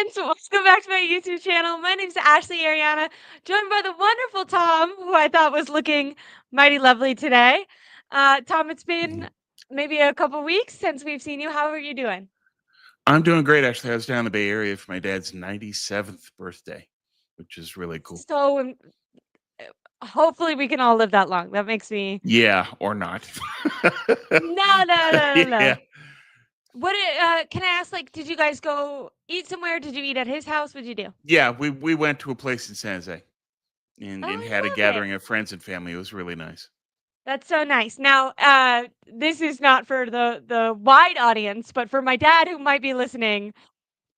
friends, welcome back to my YouTube channel. My name is Ashley Ariana, joined by the wonderful Tom, who I thought was looking mighty lovely today. Tom, it's been maybe a couple weeks since we've seen you. How are you doing? I'm doing great, actually. I was down in the Bay Area for my dad's 97th birthday, which is really cool. So, hopefully we can all live that long. That makes me Yeah, or not. no, no, no, no, Yeah. no. What can I ask? Like, did you guys go eat somewhere? Did you eat at his house? What'd you do? Yeah, we went to a place in San Jose Oh, and had a I love it. gathering of friends and family. It was really nice. That's so nice. Now, this is not for the wide audience, but for my dad who might be listening,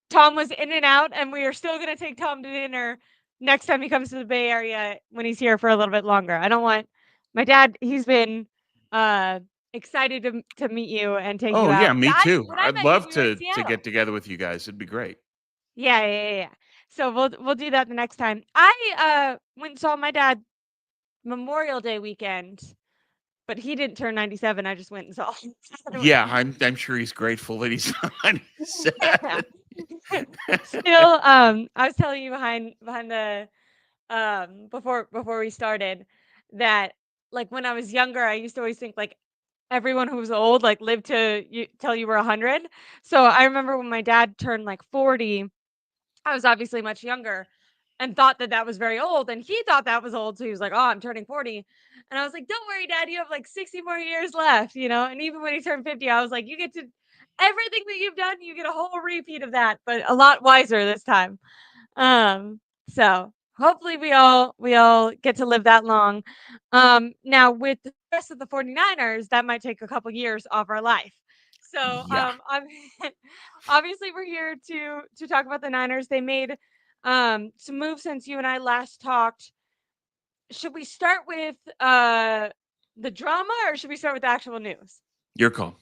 Tom was in and out, and we are still gonna take Tom to dinner next time he comes to the Bay Area when he's here for a little bit longer. I don't want my dad. He's been uh, excited to meet you and take you Oh, yeah, out. me too. When I I'd met you, love we were in to Seattle. get together with you guys. It'd be great. Yeah, yeah, yeah, yeah. So we'll do that the next time. I went and saw my dad Memorial Day weekend, but he didn't turn 97. I just went and saw him. Yeah, I'm sure he's grateful that he's not Yeah. 97. Still, I was telling you behind the before we started that like when I was younger, I used to always think like everyone who was old like lived to till you were 100. So I remember when my dad turned like 40, I was obviously much younger and thought that that was very old, and he thought that was old, so he was like, "Oh, I'm turning 40." And I was like, "Don't worry, dad, you have like 60 more years left, you know?" And even when he turned 50, I was like, "You get to everything that you've done, you get a whole repeat of that, but a lot wiser this time." So hopefully we all get to live that long. Now with the rest of the 49ers, that might take a couple years off our life. So Yeah. I'm obviously we're here to talk about the Niners. They made some moves since you and I last talked. Should we start with the drama or should we start with the actual news? Your call.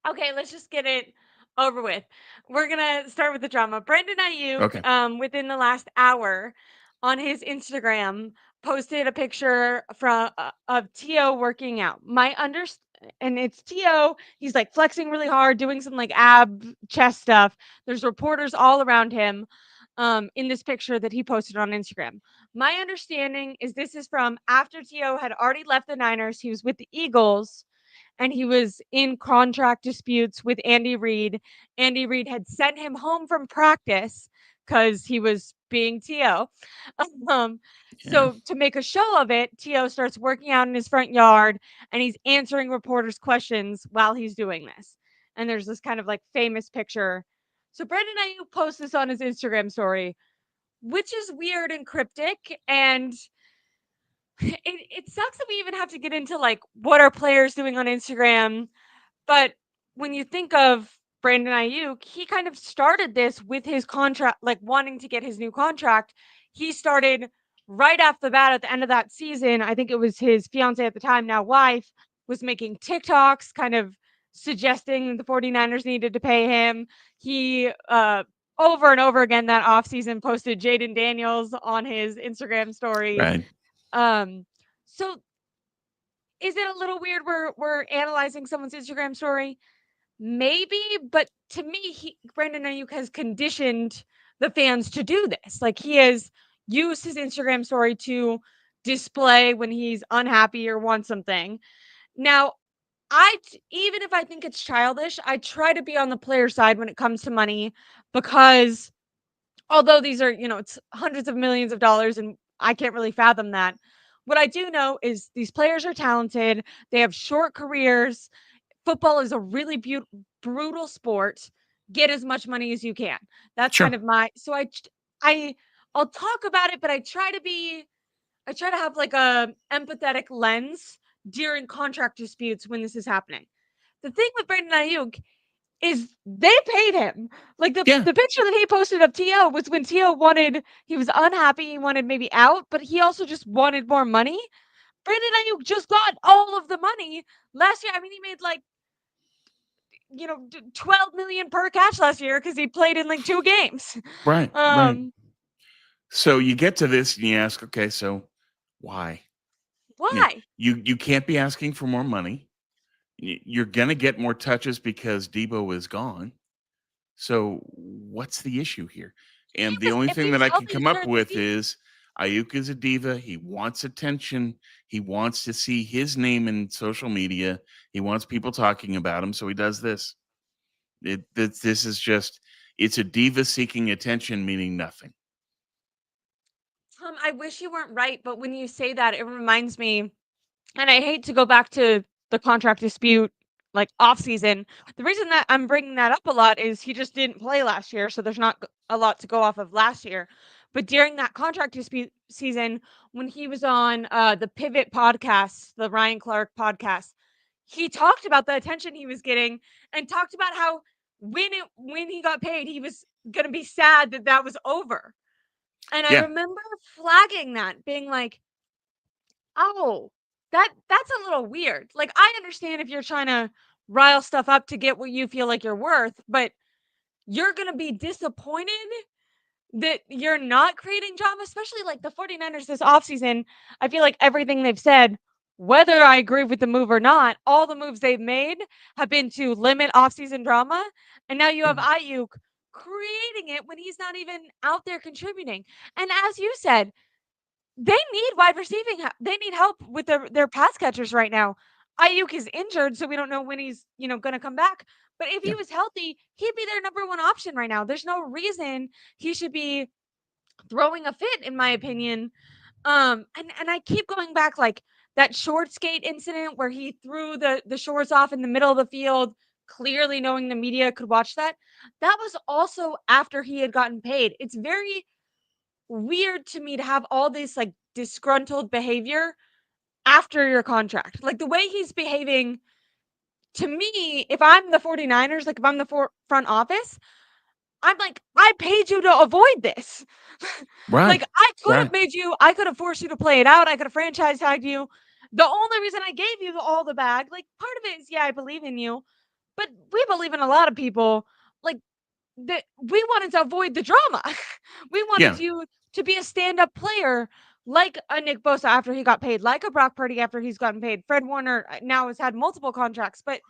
Okay, let's just get it over with. We're gonna start with the drama. Brandon Ayuk, Okay. within the last hour, on his Instagram, posted a picture from of Tio working out. And it's Tio. He's like flexing really hard, doing some like ab chest stuff. There's reporters all around him. In this picture that he posted on Instagram. My understanding is this is from after Tio had already left the Niners. He was with the Eagles and he was in contract disputes with Andy Reid. Andy Reid had sent him home from practice because he was being T.O. Um, Yeah. so to make a show of it, T.O. starts working out in his front yard and he's answering reporters' questions while he's doing this. And there's this kind of like famous picture. So Brendan Ayuk posts this on his Instagram story, which is weird and cryptic. And it sucks that we even have to get into like what are players doing on Instagram. But when you think of Brandon Ayuk, he kind of started this with his contract, like wanting to get his new contract. He started right off the bat at the end of that season. I think it was his fiance at the time, now wife, was making TikToks kind of suggesting the 49ers needed to pay him. He over and over again that offseason posted Jaden Daniels on his Instagram stories. Right. Um, so is it a little weird we're analyzing someone's Instagram story? Maybe, but to me, Brandon Ayuk has conditioned the fans to do this. Like he has used his Instagram story to display when he's unhappy or wants something. Now, even if I think it's childish, I try to be on the player side when it comes to money because although these are, it's hundreds of millions of dollars and I can't really fathom that. What I do know is these players are talented. They have short careers. Football is a really brutal sport. Get as much money as you can. That's Sure. kind of so I I'll talk about it, but I try to have like a empathetic lens during contract disputes when this is happening. The thing with Brandon Ayuk is they paid him. Like Yeah. the picture that he posted of T.O. was when T.O. he was unhappy, he wanted maybe out, but he also just wanted more money. Brandon Ayuk just got all of the money last year. I mean, he made like 12 million per catch last year because he played in like 2 games. Right. Right. Um, So you get to this and you ask, okay, so why? You know, why? you can't be asking for more money. You're gonna get more touches because Debo is gone. So what's the issue here? He And the was only if thing he that was I can healthy, come up sure, they'd with be is Ayuk is a diva. He wants attention. He wants to see his name in social media. He wants people talking about him. So he does this. This is just, it's a diva seeking attention, meaning nothing. I wish you weren't right, but when you say that, it reminds me, and I hate to go back to the contract dispute, like off season. The reason that I'm bringing that up a lot is he just didn't play last year, so there's not a lot to go off of last year. But during that contract dispute season, when he was on the Pivot podcast, the Ryan Clark podcast, he talked about the attention he was getting and talked about how when he got paid, he was gonna be sad that that was over. And I Yeah. remember flagging that, being like, "Oh, that's a little weird." Like, I understand if you're trying to rile stuff up to get what you feel like you're worth, but you're gonna be disappointed that you're not creating drama, especially like the 49ers this offseason. I feel like everything they've said, whether I agree with the move or not, all the moves they've made have been to limit offseason drama. And now you have Aiyuk creating it when he's not even out there contributing. And as you said, they need wide receiving. They need help with their pass catchers right now. Aiyuk is injured, so we don't know when he's going to come back. But if he Yeah. was healthy, he'd be their number one option right now. There's no reason he should be throwing a fit, in my opinion. And I keep going back, like that short skate incident where he threw the shorts off in the middle of the field, clearly knowing the media could watch that. That was also after he had gotten paid. It's very weird to me to have all this like disgruntled behavior after your contract. Like the way he's behaving to me, if I'm the 49ers, like if I'm the front office, I'm like, I paid you to avoid this. Like Right. Right. I could have forced you to play it out. I could have franchise tagged you. The only reason I gave you all the bag, like part of it is, yeah, I believe in you, but we believe in a lot of people. Like that we wanted to avoid the drama. We wanted Yeah. you to be a stand-up player like a Nick Bosa after he got paid, like a Brock Purdy after he's gotten paid. Fred Warner now has had multiple contracts, but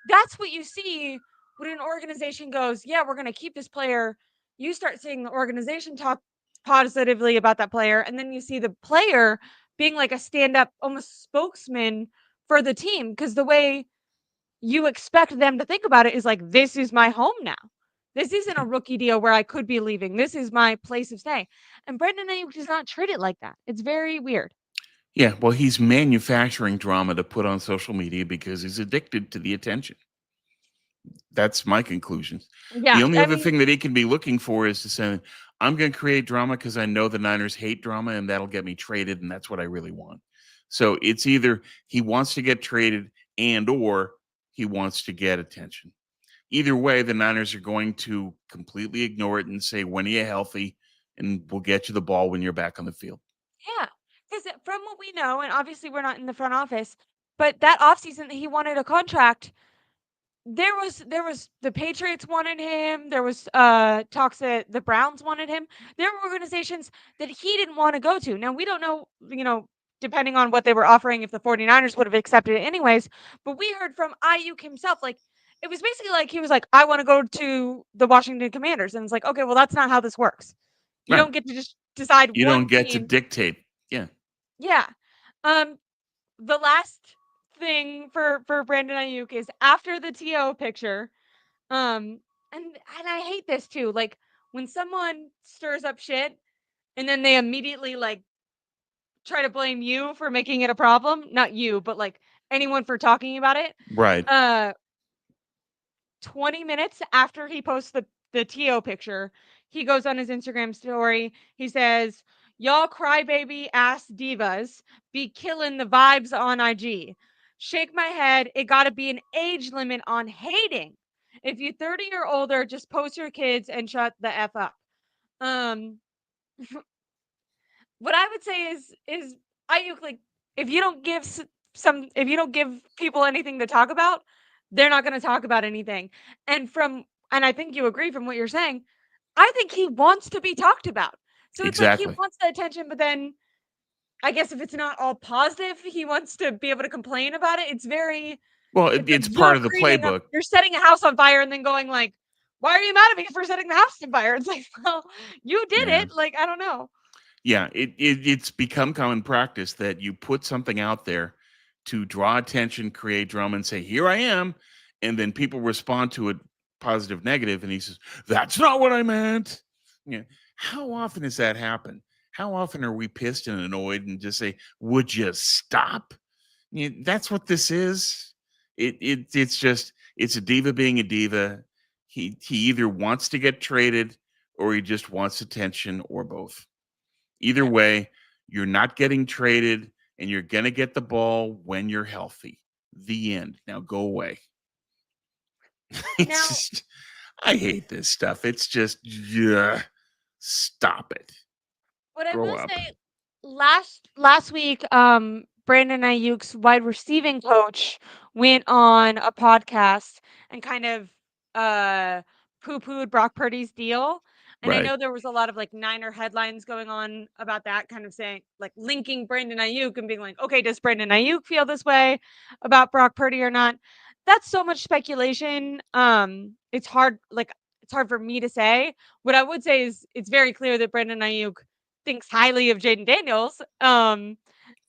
that's what you see when an organization goes, yeah, we're going to keep this player. You start seeing the organization talk positively about that player, and then you see the player being like a stand-up almost spokesman for the team, because the way you expect them to think about it is like, this is my home now. This isn't a rookie deal where I could be leaving. This is my place of stay. And Brendan Ayuk does not treat it like that. It's very weird. Yeah. Well, he's manufacturing drama to put on social media because he's addicted to the attention. That's my conclusions. Yeah. The only I other mean, thing that he can be looking for is to say, I'm going to create drama because I know the Niners hate drama and that'll get me traded. And that's what I really want. So it's either he wants to get traded and or he wants to get attention. Either way, the Niners are going to completely ignore it and say, when are you healthy? And we'll get you the ball when you're back on the field. yeah. Because from what we know, and obviously we're not in the front office, but that offseason that he wanted a contract, there was the Patriots wanted him, there was talks that the Browns wanted him. There were organizations that he didn't want to go to. Now we don't know, depending on what they were offering, if the 49ers would have accepted it anyways, but we heard from Ayuk himself, like it was basically like he was like, I want to go to the Washington Commanders. And it's like, okay, well, that's not how this works. You Right. don't get to just decide You one don't get to team. dictate. Yeah. Yeah. Um, the last thing for Brandon Ayuk is after the TO picture. Um, and I hate this too. Like when someone stirs up shit and then they immediately like try to blame you for making it a problem. Not you, but like anyone for talking about it. Right. Uh 20 minutes after he posts the TO picture, he goes on his Instagram story. He says, "Y'all crybaby ass divas be killing the vibes on IG. Shake my head. It got to be an age limit on hating. If you 30 or older, just post your kids and shut the f up." Um, what I would say is Ayuk, like if you don't give if you don't give people anything to talk about, they're not going to talk about anything. And I think you agree from what you're saying. I think he wants to be talked about. So it's like he Exactly. wants the attention, but then I guess if it's not all positive, he wants to be able to complain about it. Well, It's like it's part of the you're playbook. you're setting a house on fire and then going like, why are you mad at me for setting the house on fire? It's like, well, you did Yeah. it. Like, I don't know. Yeah, it's become common practice that you put something out there to draw attention, create drama, and say, "Here I am," and then people respond to it positive, negative, and he says, "That's not what I meant." Yeah, how often does that happen? How often are we pissed and annoyed and just say, "Would you stop?" Yeah, that's what this is. It's just it's a diva being a diva. He either wants to get traded or he just wants attention or both. Either Yeah. way, you're not getting traded and you're going to get the ball when you're healthy. The end. Now go away. It's Now, just, I hate this stuff. It's just, yeah, stop it. what I Grow will up. say, last week, Brandon Ayuk's wide receiving coach went on a podcast and kind of uh poo-pooed Brock Purdy's deal. And I Right. know there was a lot of like Niner headlines going on about that, kind of saying like linking Brandon Ayuk and being like, okay, does Brandon Ayuk feel this way about Brock Purdy or not? That's so much speculation. It's hard for me to say. What I would say is it's very clear that Brandon Ayuk thinks highly of Jaden Daniels. Well,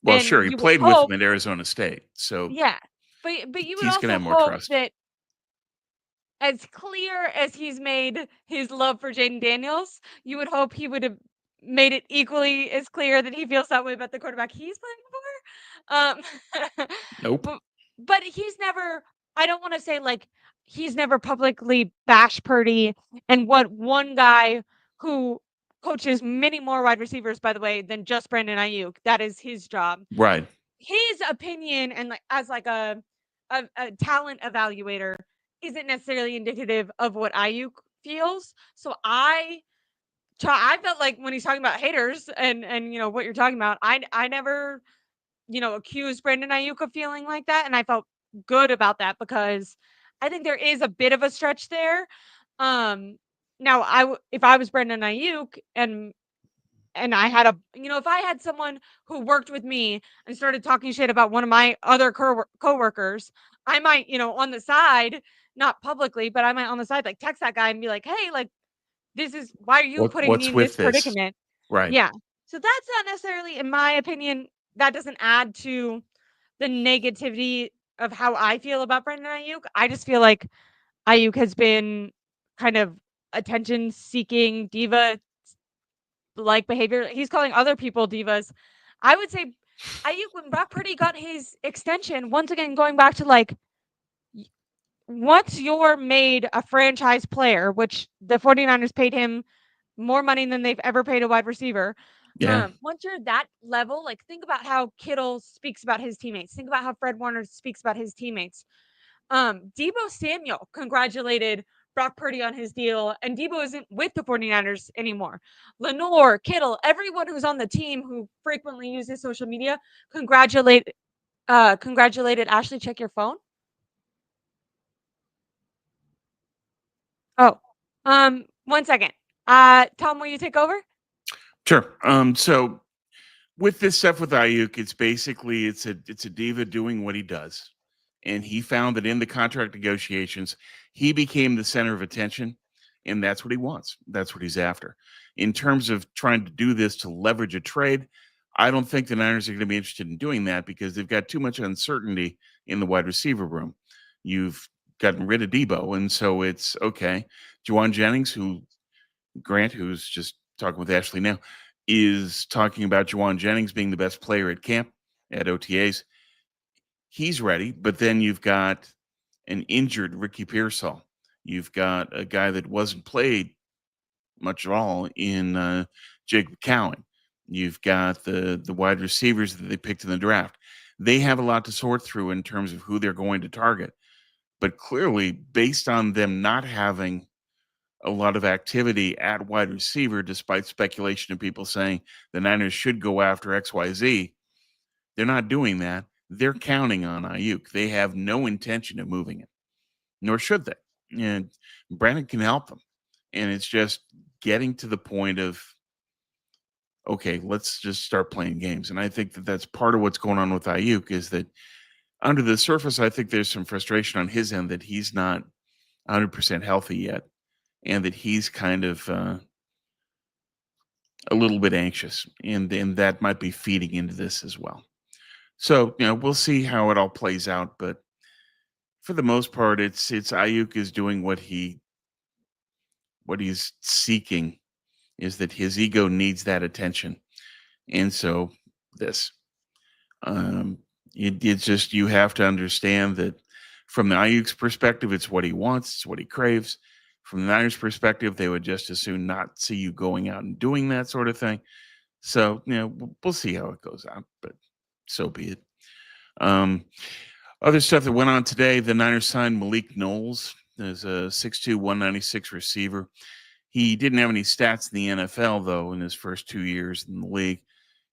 And sure. He you would played with hope, him at Arizona State. So yeah. But you would he's going to also have more hope trust. that as clear as he's made his love for Jaden Daniels, you would hope he would have made it equally as clear that he feels that way about the quarterback he's playing for. Nope. But he's never. I don't want to say like he's never publicly bashed Purdy and what one guy who coaches many more wide receivers, by the way, than just Brandon Ayuk. That is his job. Right. His opinion and like as like a talent evaluator isn't necessarily indicative of what Ayuk feels. So I felt like when he's talking about haters and what you're talking about, I never accused Brandon Ayuk of feeling like that, and I felt good about that because I think there is a bit of a stretch there. Um, Now if I was Brandon Ayuk and I had if I had someone who worked with me and started talking shit about one of my other coworkers, I might, on the side, not publicly, but I might on the side like text that guy and be like, "Hey, like this is why are you putting me What's in this with this? predicament?" Right. Yeah. So that's not necessarily, in my opinion, that doesn't add to the negativity of how I feel about Brendan Ayuk. I just feel like Ayuk has been kind of attention seeking diva like behavior. He's calling other people divas. I would say Ayuk, when Brock Purdy got his extension, once again, going back to like, once you're made a franchise player, which the 49ers paid him more money than they've ever paid a wide receiver. Yeah. Once you're that level, like think about how Kittle speaks about his teammates. Think about how Fred Warner speaks about his teammates. Debo Samuel congratulated Brock Purdy on his deal, and Debo isn't with the 49ers anymore. Lenore, Kittle, everyone who's on the team who frequently uses social media congratulated Ashley. Check your phone. Oh, 1 second. Tom, will you take over? Sure. So with this stuff with Ayuk, it's basically it's a diva doing what he does. And he found that in the contract negotiations, he became the center of attention, and that's what he wants. That's what he's after. In terms of trying to do this to leverage a trade, I don't think the Niners are going to be interested in doing that because they've got too much uncertainty in the wide receiver room. You've gotten rid of Debo, and so it's okay. Juwan Jennings, Grant, who's just talking with Ashley now, is talking about Juwan Jennings being the best player at camp at OTAs. He's ready, but then you've got an injured Ricky Pearsall. You've got a guy that wasn't played much at all in Jake Cowan. You've got the wide receivers that they picked in the draft. They have a lot to sort through in terms of who they're going to target. But clearly, based on them not having a lot of activity at wide receiver, despite speculation of people saying the Niners should go after XYZ. They're not doing that. They're counting on Ayuk. They have no intention of moving him, nor should they. And Brandon can help them. And it's just getting to the point of, okay, let's just start playing games. And I think that that's part of what's going on with Ayuk is that under the surface, I think there's some frustration on his end that he's not 100% healthy yet. and that he's kind of a little bit anxious, and that might be feeding into this as well. So we'll see how it all plays out, but for the most part, it's Ayuk is doing what he's seeking is that his ego needs that attention, and so this um, it's just you have to understand that from the Ayuk's perspective, it's what he wants, it's what he craves. From the Niners' perspective, they would just as soon not see you going out and doing that sort of thing. So we'll see how it goes out, but so be it. Um, Other stuff that went on today, the Niners signed Malik Knowles as a 6'2", 196 receiver. He didn't have any stats in the NFL, though, in his first 2 years in the league.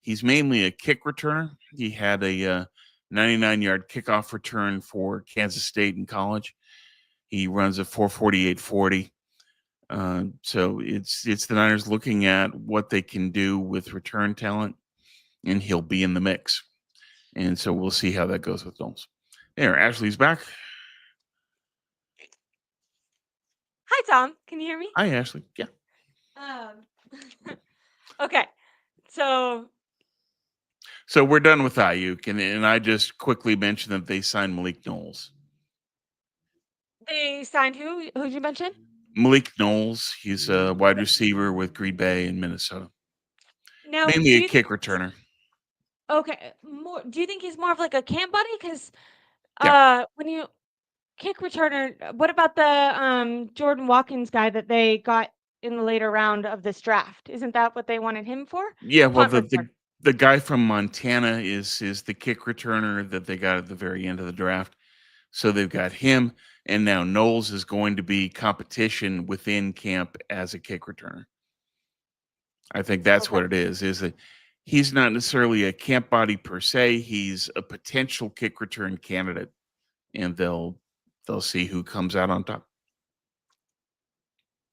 He's mainly a kick returner. He had a 99-yard kickoff return for Kansas State in college. He runs a 4.48 40. So it's the Niners looking at what they can do with return talent, and he'll be in the mix. And so we'll see how that goes with Knowles. There, Ashley's back. Hi, Tom. Can you hear me? Hi, Ashley. Yeah. Um, okay. So So we're done with Ayuk, and I just quickly mentioned that they signed Malik Knowles. they signed who? Who'd you mention? Malik Knowles, he's a wide receiver with Green Bay in Minnesota. Now, Mainly a kick returner. okay, more. Do you think he's more of like a camp buddy? Because Yeah. when you kick returner, what about the Jordan Watkins guy that they got in the later round of this draft? Isn't that what they wanted him for? Yeah, well Punt the guy from Montana is the kick returner that they got at the very end of the draft. So they've got him, and now Knowles is going to be competition within camp as a kick returner. I think that's Okay. what it is that he's not necessarily a camp body per se. He's a potential kick return candidate, and they'll see who comes out on top.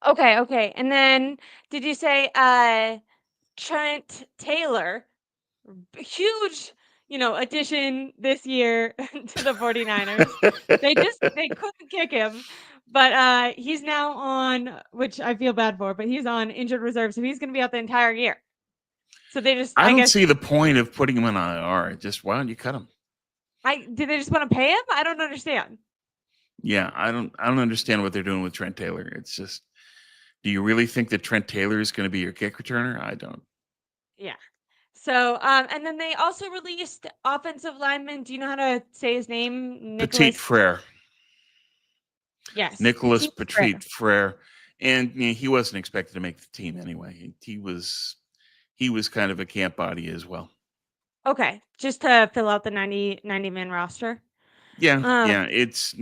Okay, okay. And then did you say Trent Taylor, huge, addition this year to the 49ers. They couldn't kick him, but he's now on, which I feel bad for, but he's on injured reserve, so he's going to be out the entire year. So they just, I I don't guess, see the point of putting him on IR. Just why don't you cut him? did they just want to pay him? I don't understand. Yeah, I don't understand what they're doing with Trent Taylor. It's just, do you really think that Trent Taylor is going to be your kick returner? I don't. Yeah. So, and then they also released offensive lineman. Do you know how to say his name? Petite Nicholas. Frere, Yes, Nicholas Petit Petite Frere. Frere, and he wasn't expected to make the team anyway. He was kind of a camp body as well. Okay, just to fill out the 90 man roster. Yeah, yeah. Um, It's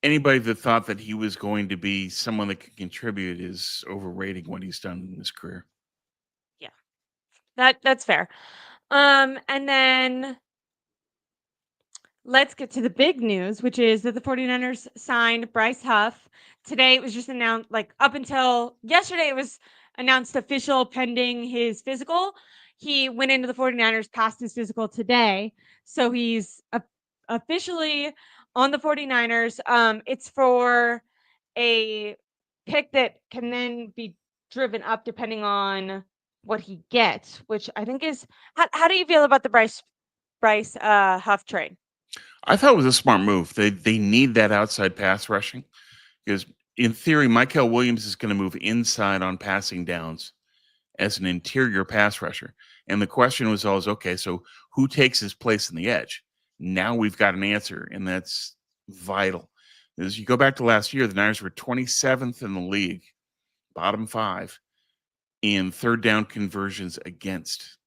anybody that thought that he was going to be someone that could contribute is overrating what he's done in his career. yeah, that's fair. And then let's get to the big news, which is that the 49ers signed Bryce Huff. Today it was just announced, like up until yesterday, it was announced official pending his physical. He went into the 49ers, passed his physical today. So he's officially on the 49ers. It's for a pick that can then be driven up depending on what he gets, which I think is how do you feel about the Bryce Huff trade? I thought it was a smart move. They need that outside pass rushing because in theory, Michael Williams is going to move inside on passing downs as an interior pass rusher. And the question was always, okay, so who takes his place in the edge? Now we've got an answer, and that's vital. As you go back to last year, the Niners were 27th in the league, bottom 5, in third down conversions against.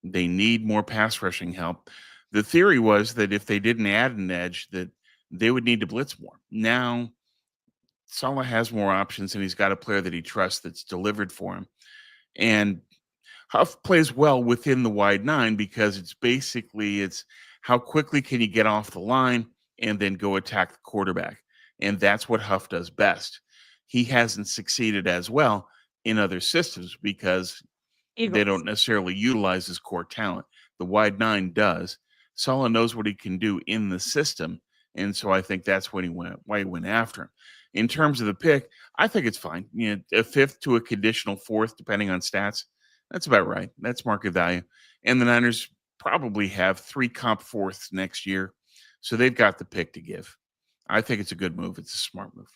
They need more pass rushing help. The theory was that if they didn't add an edge, that they would need to blitz more. Now, Saleh has more options, and he's got a player that he trusts that's delivered for him. And Huff plays well within the wide 9 because it's how quickly can you get off the line and then go attack the quarterback. And that's what Huff does best. He hasn't succeeded as well in other systems because they Eagles. don't necessarily utilize his core talent. The wide 9 does. Saleh knows what he can do in the system. And so I think that's why he went after him. In terms of the pick, I think it's fine. A fifth to a conditional fourth, depending on stats. That's about right. That's market value. And the Niners probably have three comp fourths next year. So they've got the pick to give. I think it's a good move. It's a smart move.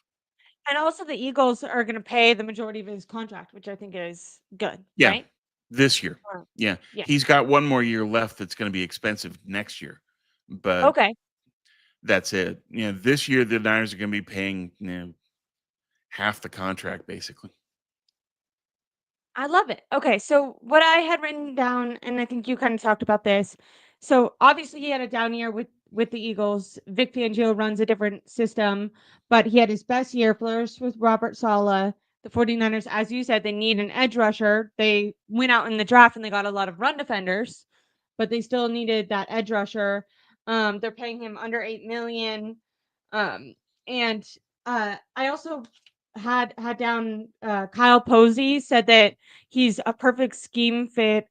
And also the Eagles are gonna pay the majority of his contract, which I think is good, Yeah, right? this year. Or Yeah. yeah. He's got one more year left that's going to be expensive next year. But Okay. that's it. This year the Niners are going to be paying half the contract basically. I love it. Okay, so what I had written down, and I think you kind of talked about this. So obviously he had a down year with the Eagles. Vic Fangio runs a different system, but he had his best year, flourished with Robert Sala. The 49ers, as you said, they need an edge rusher. They went out in the draft and they got a lot of run defenders, but they still needed that edge rusher. They're paying him under 8 million. Um, and I also had down Kyle Posey said that he's a perfect scheme fit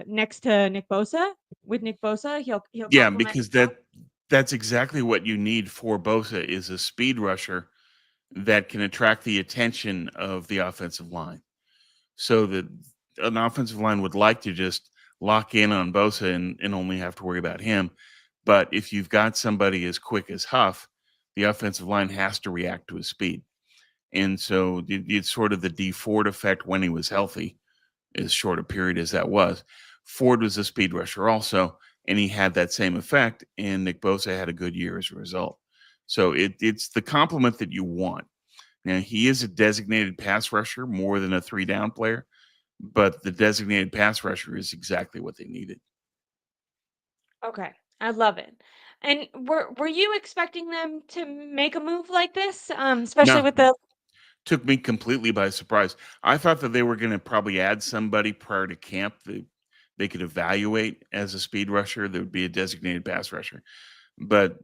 next to Nick Bosa. With Nick Bosa, he'll Yeah, complement because well. that's exactly what you need for Bosa is a speed rusher that can attract the attention of the offensive line. So that an offensive line would like to just lock in on Bosa and only have to worry about him. But if you've got somebody as quick as Huff, the offensive line has to react to his speed. And so it's sort of the D Ford effect when he was healthy, as short a period as that was. Ford was a speed rusher also, and he had that same effect. And Nick Bosa had a good year as a result. So it's the complement that you want. Now, he is a designated pass rusher more than a three down player, but the designated pass rusher is exactly what they needed. Okay, I love it. And were you expecting them to make a move like this? Especially No, with the took me completely by surprise. I thought that they were going to probably add somebody prior to camp that they could evaluate as a speed rusher that would be a designated pass rusher. But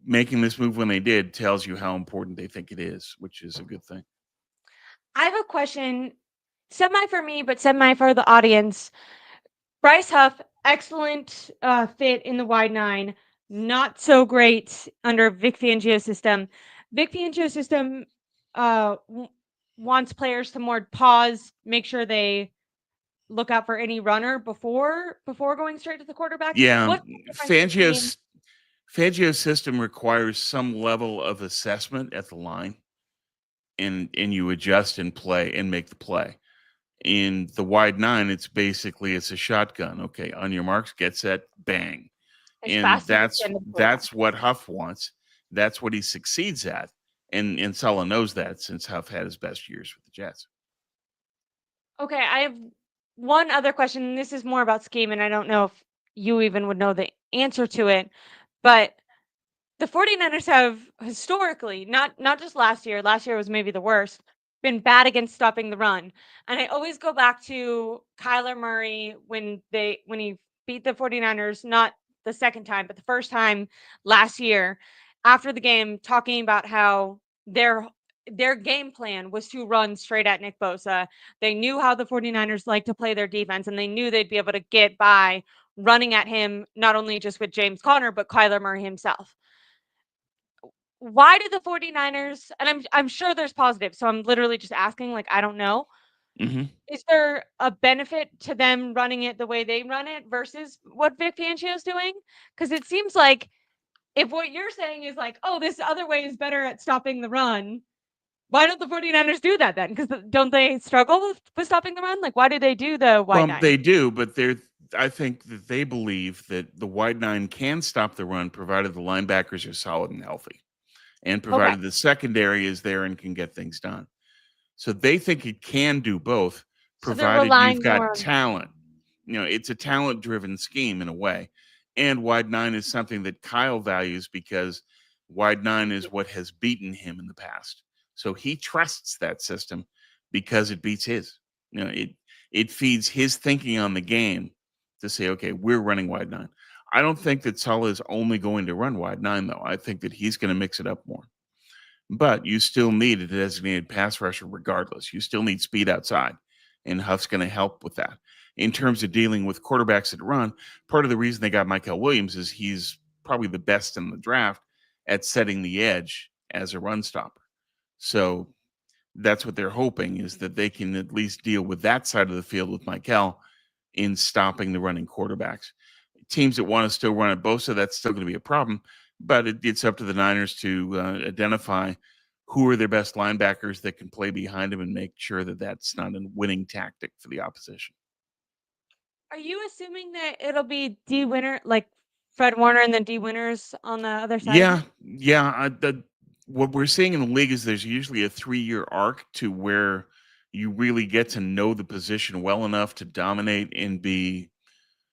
making this move when they did tells you how important they think it is, which is a good thing. I have a question, semi for me, but semi for the audience. Bryce Huff, excellent fit in the wide nine. Not so great under Vic Fangio's system. Vic Fangio's system wants players to more pause, make sure they look out for any runner before going straight to the quarterback. Yeah, What's the difference between Fangio's Fangio's system requires some level of assessment at the line, and you adjust and play and make the play. In the wide nine, it's a shotgun. Okay, on your marks, get set, bang. as And fast as you can to the that's quarterback? what Huff wants. That's what he succeeds at. And Sala knows that since Huff had his best years with the Jets. Okay, I have one other question. And this is more about scheme, and I don't know if you even would know the answer to it, but the 49ers have historically, not just last year was maybe the worst, been bad against stopping the run. And I always go back to Kyler Murray when he beat the 49ers, not the second time, but the first time last year, after the game, talking about how their game plan was to run straight at Nick Bosa. They knew how the 49ers like to play their defense, and they knew they'd be able to get by running at him, not only just with James Conner, but Kyler Murray himself. Why do the 49ers, and I'm sure there's positives, so I'm literally just asking, like, I don't know. Hmm. Is there a benefit to them running it the way they run it versus what Vic Fangio's doing? Because it seems like if what you're saying is like, oh, this other way is better at stopping the run, why don't the 49ers do that then? Because don't they struggle with stopping the run? Like, why do they do the wide Well, nine? they do, but I think that they believe that the wide nine can stop the run provided the linebackers are solid and healthy, and Okay. provided the secondary is there and can get things done. So they think it can do both, So they're provided you've relying got more on talent. It's a talent driven scheme in a way. And wide nine is something that Kyle values because wide nine is what has beaten him in the past. So he trusts that system because it beats his. It feeds his thinking on the game to say, okay, we're running wide nine. I don't think that Salah is only going to run wide nine, though. I think that he's going to mix it up more. But you still need a designated pass rusher regardless. You still need speed outside, and Huff's going to help with that. In terms of dealing with quarterbacks that run, part of the reason they got Michael Williams is he's probably the best in the draft at setting the edge as a run stopper. So that's what they're hoping, is that they can at least deal with that side of the field with Michael in stopping the running quarterbacks. Teams that want to still run at Bosa, that's still going to be a problem. But it's up to the Niners to identify who are their best linebackers that can play behind him and make sure that that's not a winning tactic for the opposition. Are you assuming that it'll be D Winner, like Fred Warner and then D Winners on the other side? Yeah. What we're seeing in the league is there's usually a 3-year arc to where you really get to know the position well enough to dominate and be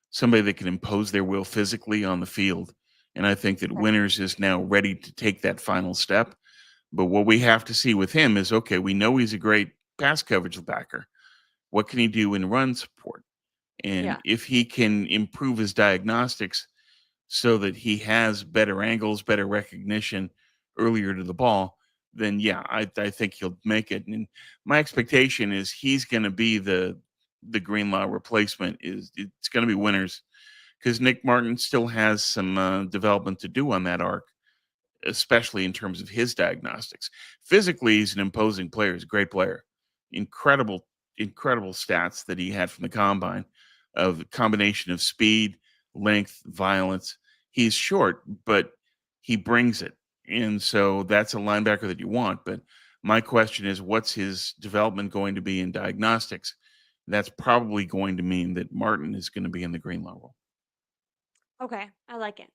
somebody that can impose their will physically on the field. And I think that Okay. Winners is now ready to take that final step. But what we have to see with him is, okay, we know he's a great pass coverage backer. What can he do in run support? And Yeah. if he can improve his diagnostics so that he has better angles, better recognition earlier to the ball, then yeah, I think he'll make it. And my expectation is he's going to be the Greenlaw replacement. Is it's going to be Winners, because Nick Martin still has some development to do on that arc, especially in terms of his diagnostics. Physically, he's an imposing player. He's a great player. Incredible, incredible stats that he had from the combine, of a combination of speed, length, violence. He's short, but he brings it. And so that's a linebacker that you want. But my question is, what's his development going to be in diagnostics? That's probably going to mean that Martin is going to be in the green level. Okay. I like it.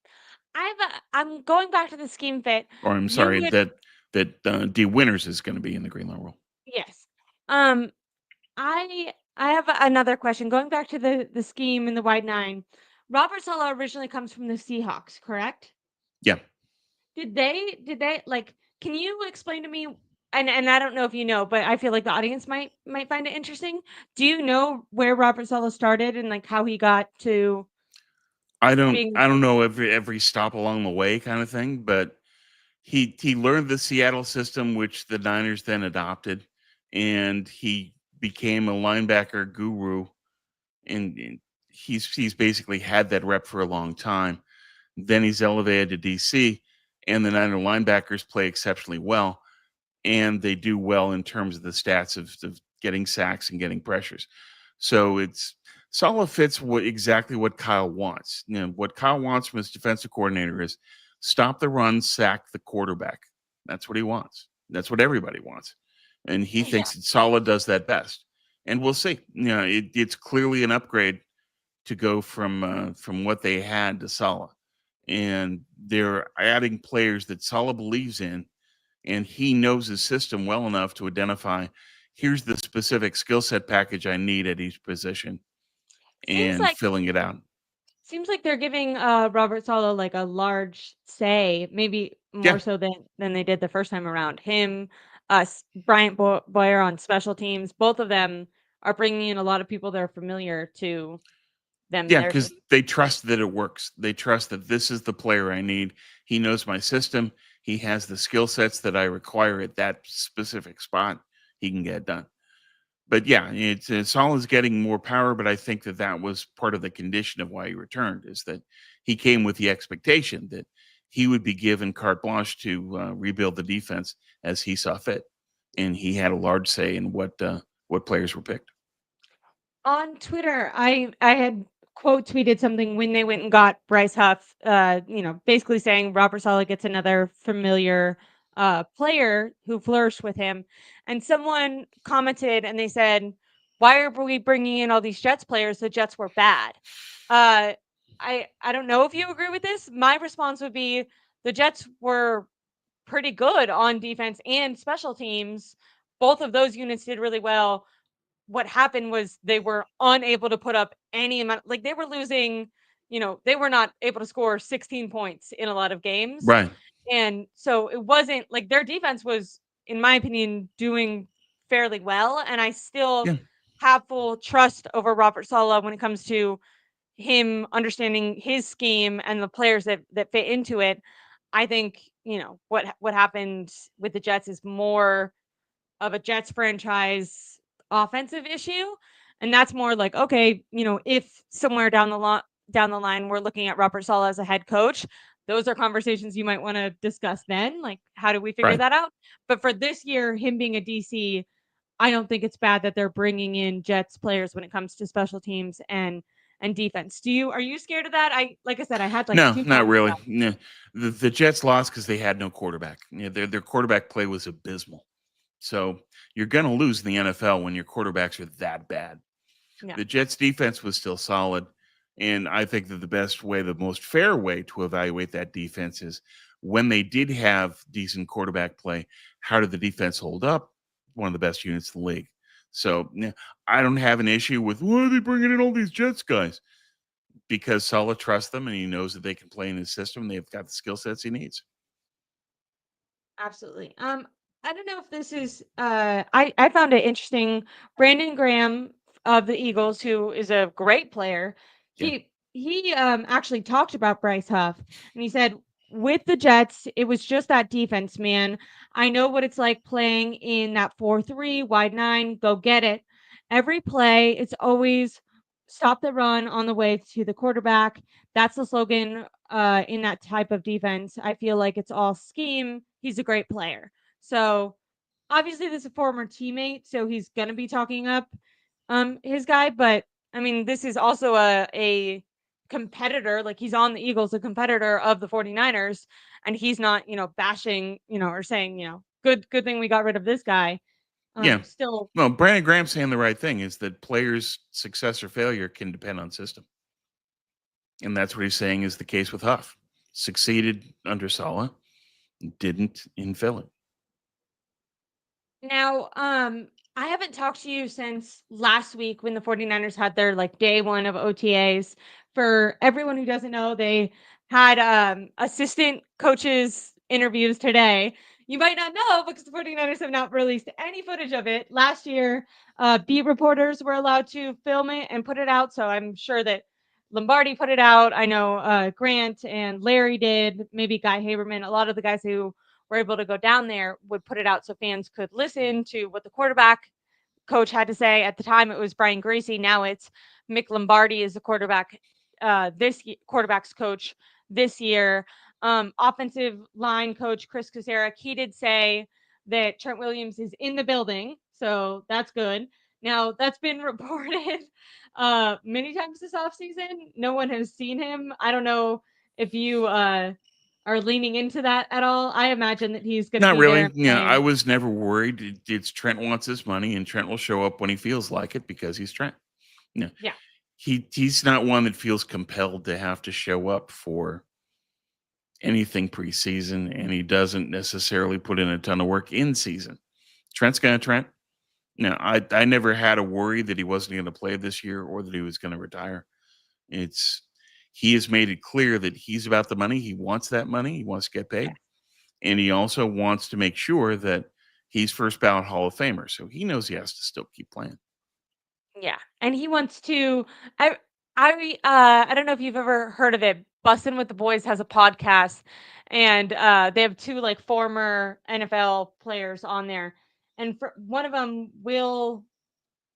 I'm going back to the scheme fit. Or I'm You sorry, would that D Winters is going to be in the green level. yes. Um I have another question. Going back to the scheme in the wide nine. Robert Sala originally comes from the Seahawks, correct? Yeah. Did they like can you explain to me and I don't know if you know, but I feel like the audience might find it interesting. Do you know where Robert Sala started and like how he got to being I don't know every stop along the way kind of thing, but he learned the Seattle system, which the Niners then adopted, and he became a linebacker guru, and he's basically had that rep for a long time. Then he's elevated to DC, and the Niner linebackers play exceptionally well, and they do well in terms of the stats of getting sacks and getting pressures. So it's Saleh fits exactly what Kyle wants. You know, what Kyle wants from his defensive coordinator is stop the run, sack the quarterback. That's what he wants. That's what everybody wants, and he yeah. thinks that Saleh does that best. And we'll see. You know, it's clearly an upgrade to go from what they had to Saleh, and they're adding players that Saleh believes in, and he knows his system well enough to identify, here's the specific skill set package I need at each position, Seems and like filling it out. seems like they're giving Robert Sala like a large say, maybe more Yeah, so than they did the first time around. Him, Bryant Boyer on special teams, both of them are bringing in a lot of people that are familiar to them. yeah, Their because system. they trust that it works. They trust that this is the player I need. He knows my system. He has the skill sets that I require at that specific spot. He can get it done. But yeah, it's all is getting more power. But I think that that was part of the condition of why he returned, is that he came with the expectation that he would be given carte blanche to rebuild the defense as he saw fit, and he had a large say in what players were picked. On Twitter, I had quote tweeted something when they went and got Bryce Huff, basically saying Robert Saleh gets another familiar player who flourished with him, and someone commented and they said, "Why are we bringing in all these Jets players? The Jets were bad." Uh, I don't know if you agree with this. My response would be the Jets were pretty good on defense and special teams. Both of those units did really well. What happened was they were unable to put up any amount, like they were losing, they were not able to score 16 points in a lot of games. Right. And so it wasn't like their defense was, in my opinion, doing fairly well. And I still Yeah. have full trust over Robert Sala when it comes to him understanding his scheme and the players that fit into it. I think, what happened with the Jets is more of a Jets franchise offensive issue. And that's more like, okay, if somewhere down the line we're looking at Robert Sala as a head coach, those are conversations you might want to discuss then. Like, how do we figure Right. that out? But for this year, him being a DC, I don't think it's bad that they're bringing in Jets players when it comes to special teams and defense. Are you scared of that? I like I said, I had like No, two not thoughts really. about No. The Jets lost because they had no quarterback. Their quarterback play was abysmal. So you're going to lose in the NFL when your quarterbacks are that bad. it. Yeah, The Jets defense was still solid. And I think that the best way, the most fair way to evaluate that defense is when they did have decent quarterback play, how did the defense hold up? One of the best units in the league. So yeah, I don't have an issue with why are they bringing in all these Jets guys? Because Saleh trusts them and he knows that they can play in his system. They've got the skill sets he needs. absolutely. I don't know if this is I found it interesting. Brandon Graham of the Eagles, who is a great player, Yeah. he actually talked about Bryce Huff, and he said with the Jets, it was just that defense, man. I know what it's like playing in that 4-3 wide nine, go get it. Every play, it's always stop the run on the way to the quarterback. That's the slogan in that type of defense. I feel like it's all scheme. He's a great player. So obviously, this is a former teammate, so he's gonna be talking up his guy. But I mean, this is also a competitor. Like he's on the Eagles, a competitor of the 49ers, and he's not, bashing, or saying, good thing we got rid of this guy. Yeah. Still, Well, Brandon Graham's saying the right thing is that players' success or failure can depend on system. And that's what he's saying is the case with Huff. Succeeded under Saleh, didn't in Philly. now, I haven't talked to you since last week when the 49ers had their like day one of OTAs. For everyone who doesn't know, they had assistant coaches interviews today. You might not know because the 49ers have not released any footage of it. Last year, beat reporters were allowed to film it and put it out. So I'm sure that Lombardi put it out. I know Grant and Larry did, maybe Guy Haberman, a lot of the guys who were able to go down there would put it out so fans could listen to what the quarterback coach had to say. At the time, it was Brian Gracie. Now it's Mick Lombardi is the quarterback, quarterback's coach this year. Offensive line coach Chris Casera, he did say that Trent Williams is in the building, so that's good. Now that's been reported many times this offseason. No one has seen him. I don't know if you are leaning into that at all. I imagine that he's going to Not be there really. and Yeah, I playing. was never worried. It's Trent wants his money, and Trent will show up when he feels like it because he's Trent. Yeah, Yeah. he's not one that feels compelled to have to show up for anything preseason, and he doesn't necessarily put in a ton of work in season. Trent's gonna Trent. No, I never had a worry that he wasn't going to play this year or that he was going to retire. It's he has made it clear that he's about the money. He wants that money. He wants to get Yeah. paid, and he also wants to make sure that he's first ballot Hall of Famer. So he knows he has to still keep playing. Yeah, and he wants to I I don't know if you've ever heard of it. Bussin' with the Boys has a podcast, and they have two like former NFL players on there, and for one of them, Will,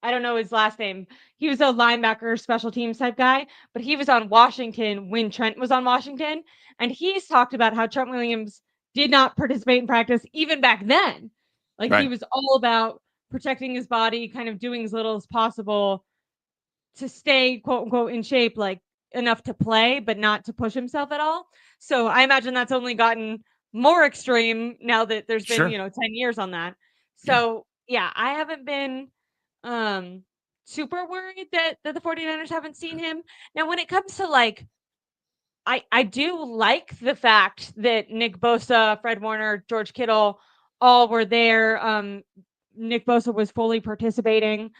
I don't know his last name. He was a linebacker, special teams type guy, but he was on Washington when Trent was on Washington, and he's talked about how Trent Williams did not participate in practice even back then. Like he Right. was all about protecting his body, kind of doing as little as possible to stay quote unquote in shape, like enough to play, but not to push himself at all. So I imagine that's only gotten more extreme now that there's been, Sure. 10 years on that. Yeah. So yeah, I haven't been um super worried that the 49ers haven't seen him. Now when it comes to like I do like the fact that Nick Bosa, Fred Warner, George Kittle all were there. Nick Bosa was fully participating.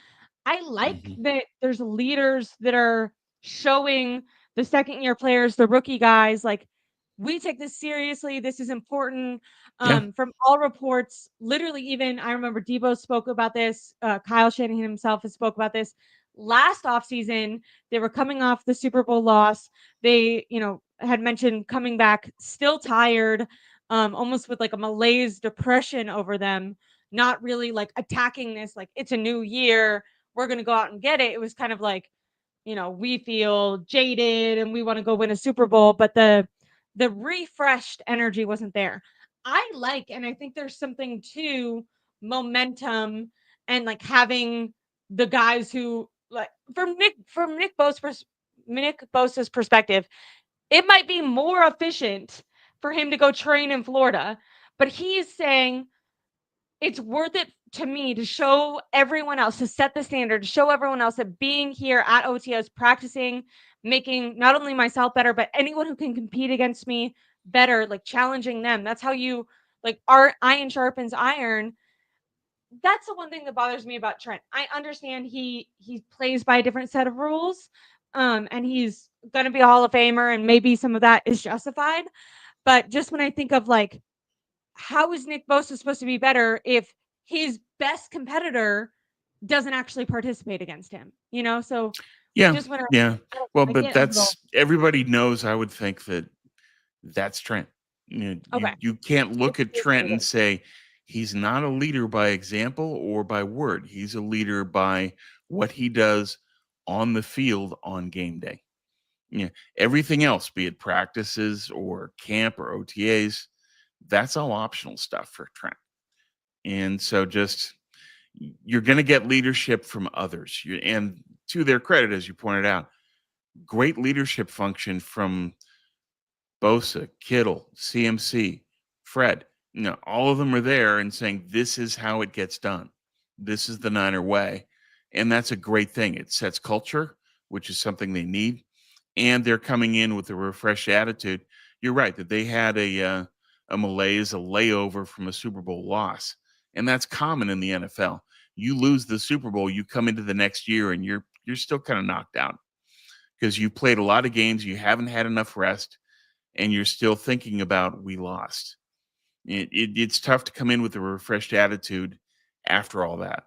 I like Hmm. that there's leaders that are showing the second year players, the rookie guys, like we take this seriously. This is important. Yeah. From all reports, literally, even I remember Debo spoke about this. Kyle Shanahan himself has spoke about this last offseason. They were coming off the Super Bowl loss. They, had mentioned coming back still tired, almost with like a malaise depression over them, not really like attacking this, like it's a new year, we're going to go out and get it. It was kind of like, we feel jaded and we want to go win a Super Bowl. But the refreshed energy wasn't there. I like, and I think there's something to momentum and like having the guys who like from Nick Bosa's perspective, it might be more efficient for him to go train in Florida, but he's saying it's worth it to me to show everyone else, to set the standard, to show everyone else that being here at OTS, practicing, making not only myself better, but anyone who can compete against me better, like challenging them. That's how you like iron sharpens iron. That's the one thing that bothers me about Trent. I understand he plays by a different set of rules. And he's gonna be a Hall of Famer, and maybe some of that is justified. But just when I think of like how is Nick Bosa supposed to be better if his best competitor doesn't actually participate against him? So Yeah, just when yeah. Well, I but get a little that's everybody knows. I would think that that's Trent. okay. You can't look It's at Trent and frustrating. say he's not a leader by example or by word. He's a leader by what he does on the field on game day. Yeah, everything else, be it practices or camp or OTAs, that's all optional stuff for Trent. And so just you're going to get leadership from others. And to their credit, as you pointed out, great leadership function from Bosa, Kittle, CMC, Fred. All of them are there and saying, this is how it gets done. This is the Niner way. And that's a great thing. It sets culture, which is something they need. And they're coming in with a refreshed attitude. You're right that they had a malaise, a layover from a Super Bowl loss. And that's common in the NFL. You lose the Super Bowl, you come into the next year and you're still kind of knocked out because you played a lot of games, you haven't had enough rest, and you're still thinking about we lost. It's tough to come in with a refreshed attitude after all that.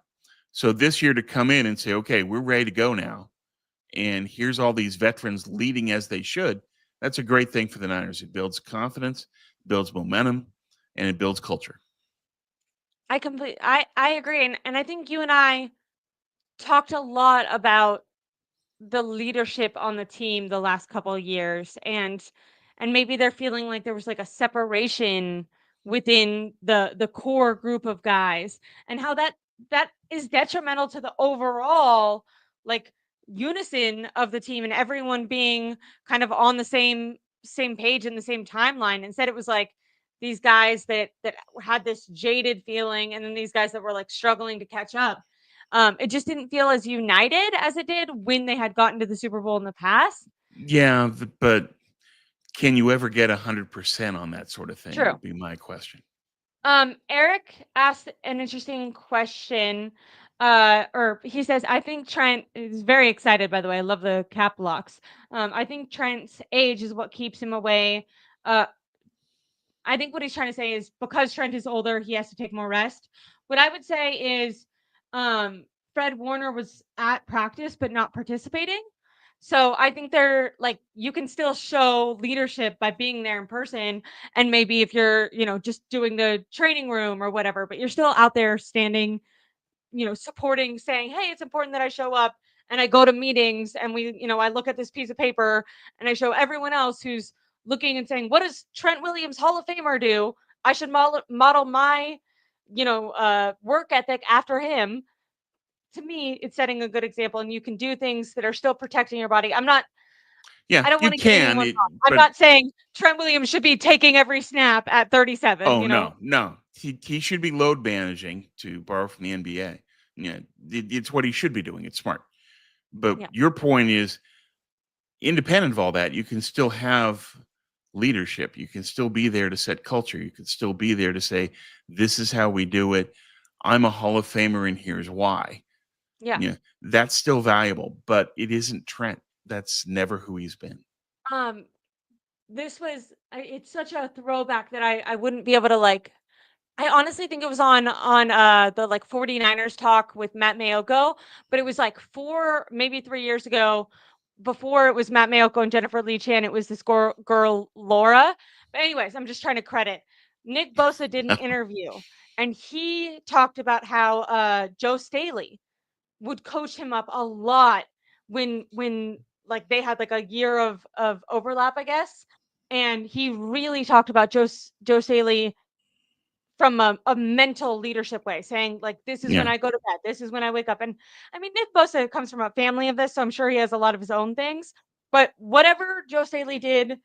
So this year to come in and say, okay, we're ready to go now, and here's all these veterans leading as they should. That's a great thing for the Niners. It builds confidence, builds momentum, and it builds culture. I agree, and I think you and I talked a lot about the leadership on the team the last couple of years, and maybe they're feeling like there was like a separation within the core group of guys, and how that is detrimental to the overall like unison of the team and everyone being kind of on the same page in the same timeline. Instead it was like these guys that had this jaded feeling, and then these guys that were like struggling to catch up. It just didn't feel as united as it did when they had gotten to the Super Bowl in the past. Yeah, but can you ever get 100% on that sort of thing? True. Would be my question. Eric asked an interesting question. Or he says, I think Trent is very excited, by the way. I love the cap locks. I think Trent's age is what keeps him away. Uh, I think what he's trying to say is because Trent is older, he has to take more rest. What I would say is Fred Warner was at practice but not participating. So I think they're like you can still show leadership by being there in person, and maybe if you're, just doing the training room or whatever, but you're still out there standing, supporting, saying, "Hey, it's important that I show up." And I go to meetings and I look at this piece of paper and I show everyone else who's looking and saying, "What does Trent Williams, Hall of Famer, do? I should model my, work ethic after him." To me, it's setting a good example, and you can do things that are still protecting your body. Yeah, I don't you want to get can. anyone wrong. I'm But not saying Trent Williams should be taking every snap at 37, oh no, no, he should be load managing, to borrow from the NBA. Yeah, it's what he should be doing. It's smart. But Yeah. your point is, independent of all that, you can still have leadership. You can still be there to set culture. You can still be there to say, this is how we do it. I'm a Hall of Famer, and here's why. Yeah. Yeah, that's still valuable, but it isn't Trent. That's never who he's been. Um, this was it's such a throwback that I wouldn't be able to like. I honestly think it was on the like 49ers talk with Matt Mayoko, but it was like 4 maybe 3 years ago, before it was Matt Mayoko and Jennifer Lee Chan. It was this girl Laura. But anyways, I'm just trying to credit. Nick Bosa did an interview, and he talked about how Joe Staley would coach him up a lot when like they had like a year of overlap, I guess. and he really talked about Joe Staley from a mental leadership way, saying like, "This is when Yeah. I go to bed. This is when I wake up." And I mean, Nick Bosa comes from a family of this, so I'm sure he has a lot of his own things. But whatever Joe Staley did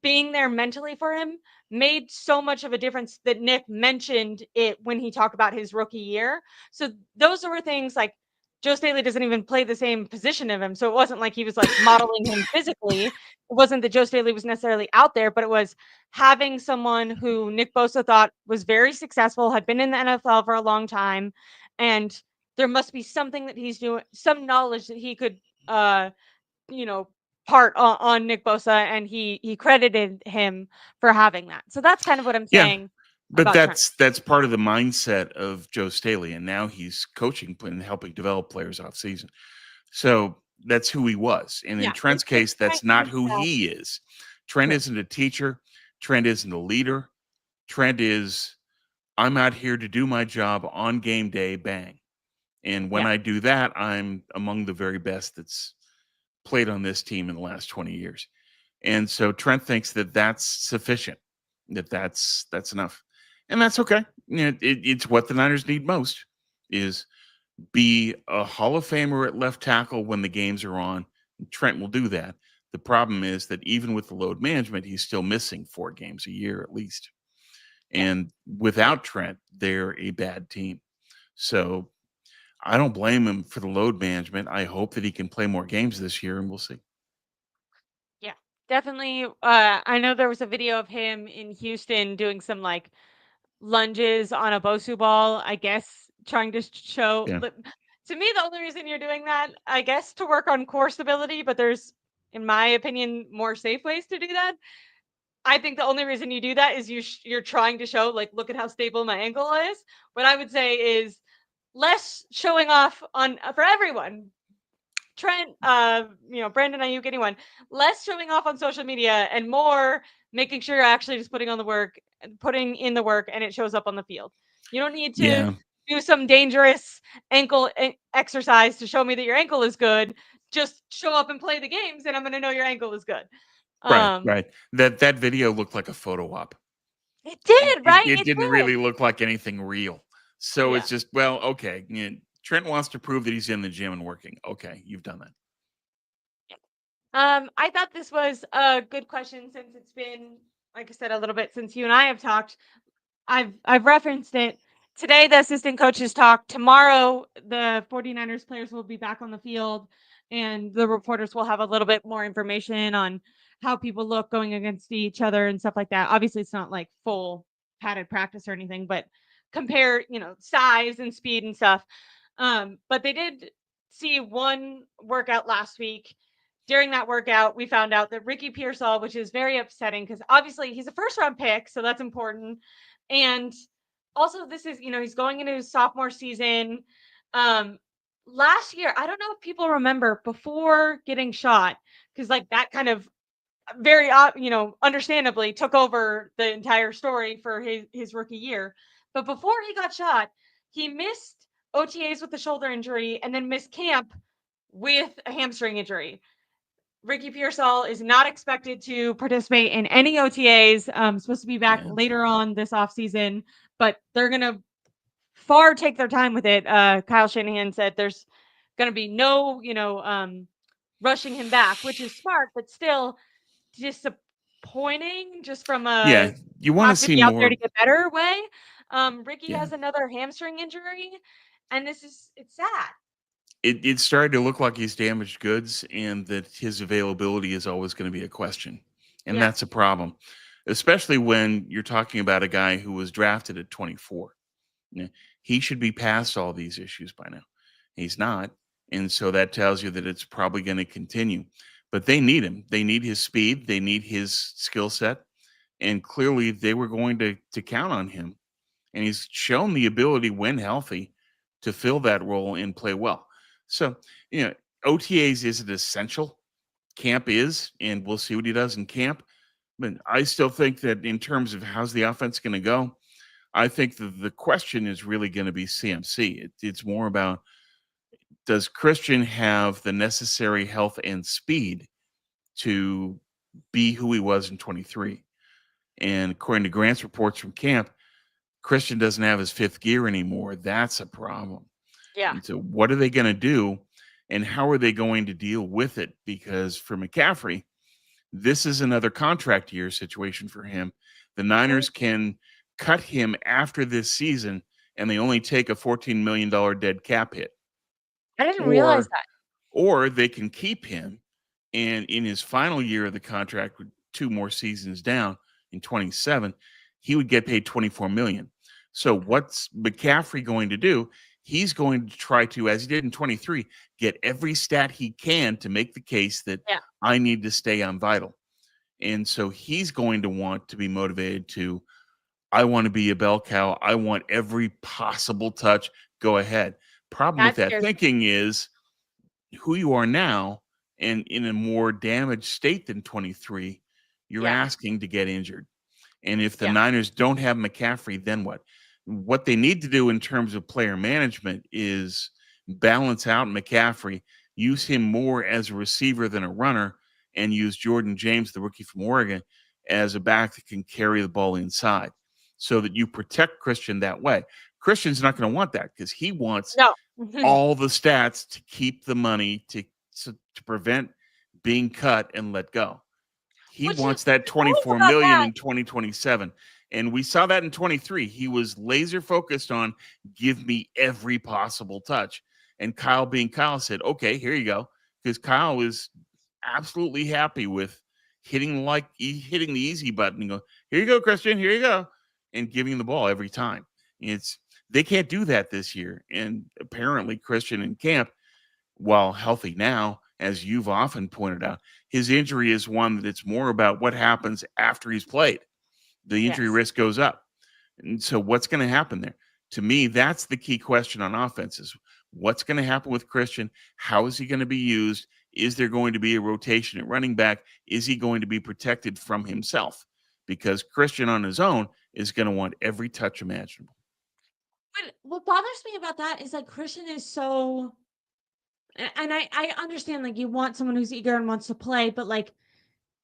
being there mentally for him made so much of a difference that Nick mentioned it when he talked about his rookie year. So those were things like Joe Staley doesn't even play the same position of him. So it wasn't like he was like modeling him physically. It wasn't that Joe Staley was necessarily out there, but it was having someone who Nick Bosa thought was very successful, had been in the NFL for a long time, and there must be something that he's doing, some knowledge that he could you know, part on Nick Bosa, and he credited him for having that. So that's kind of what I'm Yeah. saying But about Trent. that's part of the mindset of Joe Staley, and now he's coaching and helping develop players off season. So that's who he was. And in Yeah, it's Trent's it's case, Trent that's not who himself. he is. Trent Yeah, isn't a teacher. Trent isn't a leader. Trent is, I'm out here to do my job on game day, bang. And when yeah, I do that, I'm among the very best that's played on this team in the last 20 years. And so Trent thinks that that's sufficient, that's enough. And that's okay. You know, it's what the Niners need most is be a Hall of Famer at left tackle when the games are on. Trent will do that. The problem is that even with the load management, he's still missing 4 games a year at least. yeah, And without Trent, they're a bad team. So I don't blame him for the load management. I hope that he can play more games this year, and we'll see. yeah. Definitely. I know there was a video of him in Houston doing some like lunges on a Bosu ball. I guess trying to show. Yeah. To me, the only reason you're doing that, I guess, to work on core stability. But there's, in my opinion, more safe ways to do that. I think the only reason you do that is you're trying to show like, look at how stable my ankle is. What I would say is less showing off on for everyone. Trent, Brandon Aiyuk, anyone, less showing off on social media and more making sure you're actually just putting in the work, and it shows up on the field. You don't need to Yeah. do some dangerous ankle exercise to show me that your ankle is good. Just show up and play the games, and I'm going to know your ankle is good. Right, Um, right. That video looked like a photo op. it It did, it right? it It didn't did. really look like anything real. So it's Yeah. just, well, okay, Trent wants to prove that he's in the gym and working. Okay, you've done that. I thought this was a good question since it's been, like I said, a little bit since you and I have talked. I've referenced it. Today, the assistant coaches talk. Tomorrow, the 49ers players will be back on the field, and the reporters will have a little bit more information on how people look going against each other and stuff like that. Obviously, it's not like full padded practice or anything, but compare, size and speed and stuff. But they did see one workout last week. During that workout, we found out that Ricky Pearsall, which is very upsetting because obviously he's a first round pick, so that's important. And also, this is, he's going into his sophomore season. Um, Last year, I don't know if people remember before getting shot, because like that kind of very, understandably took over the entire story for his rookie year. But before he got shot, he missed OTAs with a shoulder injury and then missed camp with a hamstring injury. Ricky Pearsall is not expected to participate in any OTAs. Supposed to be back Yeah. later on this offseason, but they're gonna far take their time with it. Kyle Shanahan said there's gonna be no, rushing him back, which is smart, but still disappointing just from Yeah, a you wanna have to see be out there more. to get better way. Ricky Yeah. has another hamstring injury, and it's sad. It started to look like he's damaged goods and that his availability is always gonna be a question, and Yeah, that's a problem, especially when you're talking about a guy who was drafted at 24. Yeah, he should be past all these issues by now. He's not, and so that tells you that it's probably gonna continue, but they need him. They need his speed, they need his skill set, and clearly they were going to count on him, and he's shown the ability when healthy to fill that role and play well. So, you know, OTAs isn't essential. Camp is, and we'll see what he does in camp. But I still think that in terms of how's the offense going to go, I think the question is really going to be CMC. It's more about, does Christian have the necessary health and speed to be who he was in 23. And according to Grant's reports from camp, Christian doesn't have his fifth gear anymore. That's a problem. Yeah. And so, what are they going to do? And how are they going to deal with it? Because for McCaffrey, this is another contract year situation for him. The Oh, Niners can cut him after this season, and they only take a $14 million dead cap hit. I didn't realize Or that. or they can keep him, and in his final year of the contract, with two more seasons down in 27, he would get paid 24 million. So what's McCaffrey going to do? He's going to try to, as he did in 23, get every stat he can to make the case that Yeah. I need to stay on vital. And so he's going to want to be motivated to, I want to be a bell cow. I want every possible touch. Go ahead. Problem with That that scares me. thinking is who you are now and in a more damaged state than 23, you're Yeah. asking to get injured. And if the Yeah. Niners don't have McCaffrey, then what? What they need to do in terms of player management is balance out McCaffrey, use him more as a receiver than a runner, and use Jordan James, the rookie from Oregon, as a back that can carry the ball inside so that you protect Christian that way. Christian's not going to want that because he wants No. all the stats to keep the money to prevent being cut and let go. He Which is wants that the thing 24 about million that. in 2027. And we saw that in 23. He was laser focused on give me every possible touch. And Kyle being Kyle said, okay, here you go. Because Kyle is absolutely happy with hitting the easy button and go, here you go, Christian, here you go, and giving the ball every time. It's they can't do that this year. And apparently Christian in camp, while healthy now, as you've often pointed out, his injury is one that it's more about what happens after he's played. The injury Yes. risk goes up. And so what's going to happen there? To me, that's the key question on offenses. What's going to happen with Christian? How is he going to be used? Is there going to be a rotation at running back? Is he going to be protected from himself? Because Christian on his own is going to want every touch imaginable. But what bothers me about that is like Christian is so, and I understand like you want someone who's eager and wants to play, but like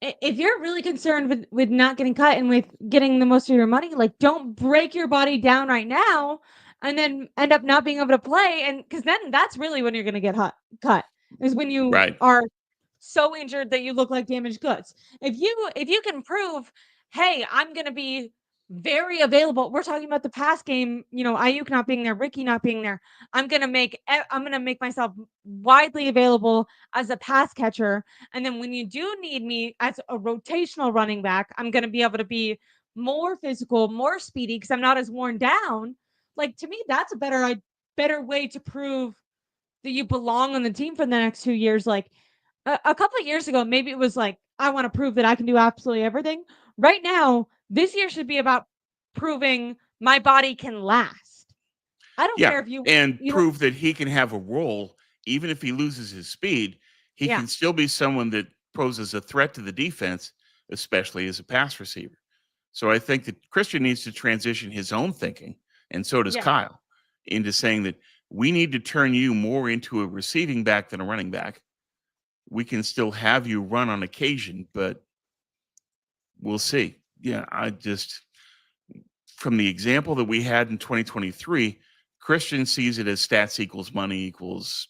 if you're really concerned with not getting cut and with getting the most of your money, like don't break your body down right now and then end up not being able to play. And because then that's really when you're going to get cut is when you Right. are so injured that you look like damaged goods. If you can prove, hey, I'm going to be very available. We're talking about the pass game, Aiyuk not being there, Ricky not being there. I'm going to make myself widely available as a pass catcher, and then when you do need me as a rotational running back, I'm going to be able to be more physical, more speedy because I'm not as worn down. Like to me, that's a better way to prove that you belong on the team for the next 2 years. Like a couple of years ago, maybe it was like I want to prove that I can do absolutely everything. Right now, this year should be about proving my body can last. I don't Yeah, care if you and you know prove that he can have a role even if he loses his speed. He yeah can still be someone that poses a threat to the defense, especially as a pass receiver. So I think that Christian needs to transition his own thinking, and so does yeah Kyle, into saying that we need to turn you more into a receiving back than a running back. We can still have you run on occasion, but we'll see. Yeah, I just from the example that we had in 2023, Christian sees it as stats equals money equals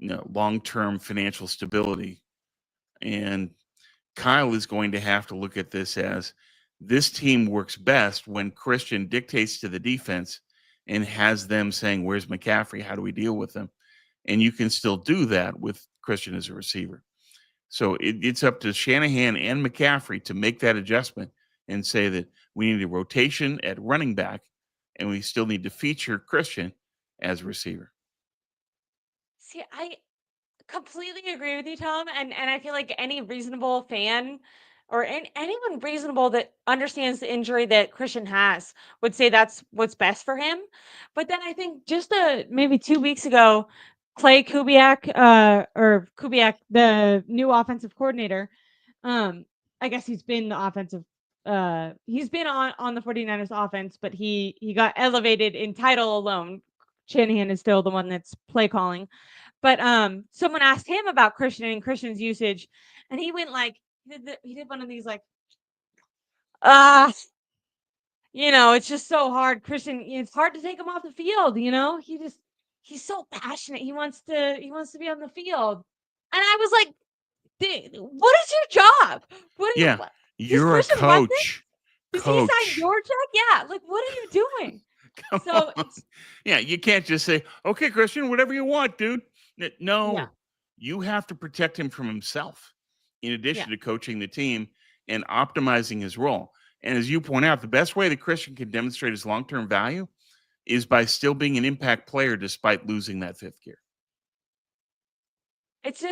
long-term financial stability. And Kyle is going to have to look at this as this team works best when Christian dictates to the defense and has them saying, where's McCaffrey? How do we deal with them? And you can still do that with Christian as a receiver. So it's up to Shanahan and McCaffrey to make that adjustment and say that we need a rotation at running back and we still need to feature Christian as a receiver. see I completely agree with you, Tom, and I feel like any reasonable fan or anyone reasonable that understands the injury that Christian has would say that's what's best for him. But then I think just maybe 2 weeks ago, Clay Kubiak, the new offensive coordinator, um, I guess he's been on the 49ers offense, but he got elevated in title alone. Shanahan is still the one that's play calling, but someone asked him about Christian and Christian's usage, and he went like he did one of these like ah it's just so hard. Christian, it's hard to take him off the field, he's so passionate. He wants to be on the field. And I was like, what is your job? Yeah, What does you're a Christian want this? coach. Does he sign Coach. your check? Yeah. Like, what are you doing? Come So on. it's Yeah, you can't just say, okay, Christian, whatever you want, dude. yeah, No, you have to protect him from himself in yeah. addition to coaching the team and optimizing his role. And as you point out, the best way that Christian can demonstrate his long term value is by still being an impact player despite losing that fifth gear. It's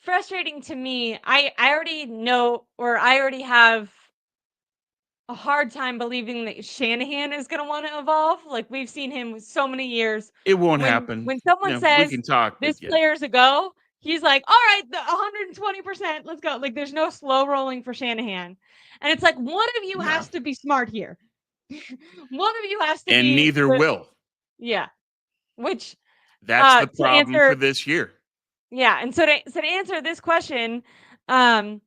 frustrating to me. I already know, or I already have a hard time believing that Shanahan is going to want to evolve. Like, we've seen him so many years. It won't When happen. when someone We says can talk, this but yeah, player's a go, he's like, all right, the 120%, let's go. Like, there's no slow rolling for Shanahan. And it's like, one of you no. has to be smart here. One of you has to And be neither will. yeah. Which That's the to problem for answer this year. yeah, and so to answer this question, um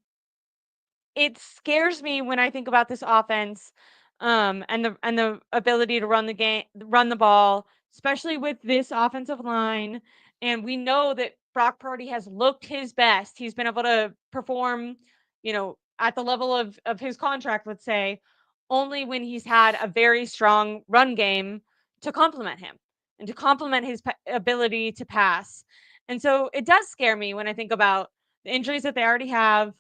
it scares me when I think about this offense, and the ability to run the ball, especially with this offensive line. And we know that Brock Purdy has looked his best. He's been able to perform, at the level of his contract, let's say, only when he's had a very strong run game to complement him and to complement his ability to pass. And so it does scare me when I think about the injuries that they already have.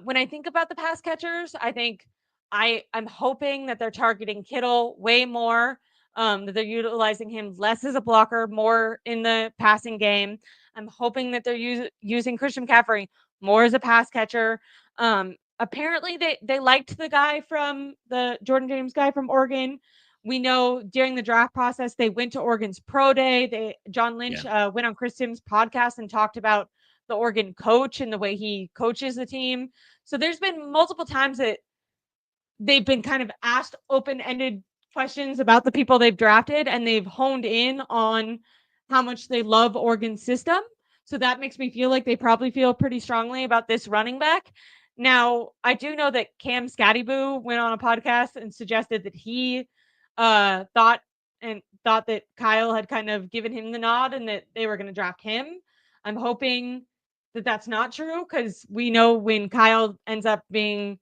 When I think about the pass catchers, I think I'm hoping that they're targeting Kittle way more, that they're utilizing him less as a blocker, more in the passing game. I'm hoping that they're using Christian McCaffrey more as a pass catcher. Apparently, they liked the guy from the Jordan James guy from Oregon. We know during the draft process they went to Oregon's pro day. John Yeah. Lynch went on Chris Sims' podcast and talked about the Oregon coach and the way he coaches the team. So there's been multiple times that they've been kind of asked open-ended questions about the people they've drafted, and they've honed in on how much they love Oregon's system. So that makes me feel like they probably feel pretty strongly about this running back. Now, I do know that Cam Scattyboo went on a podcast and suggested that he thought that Kyle had kind of given him the nod and that they were going to draft him. I'm hoping that that's not true, because we know when Kyle ends up being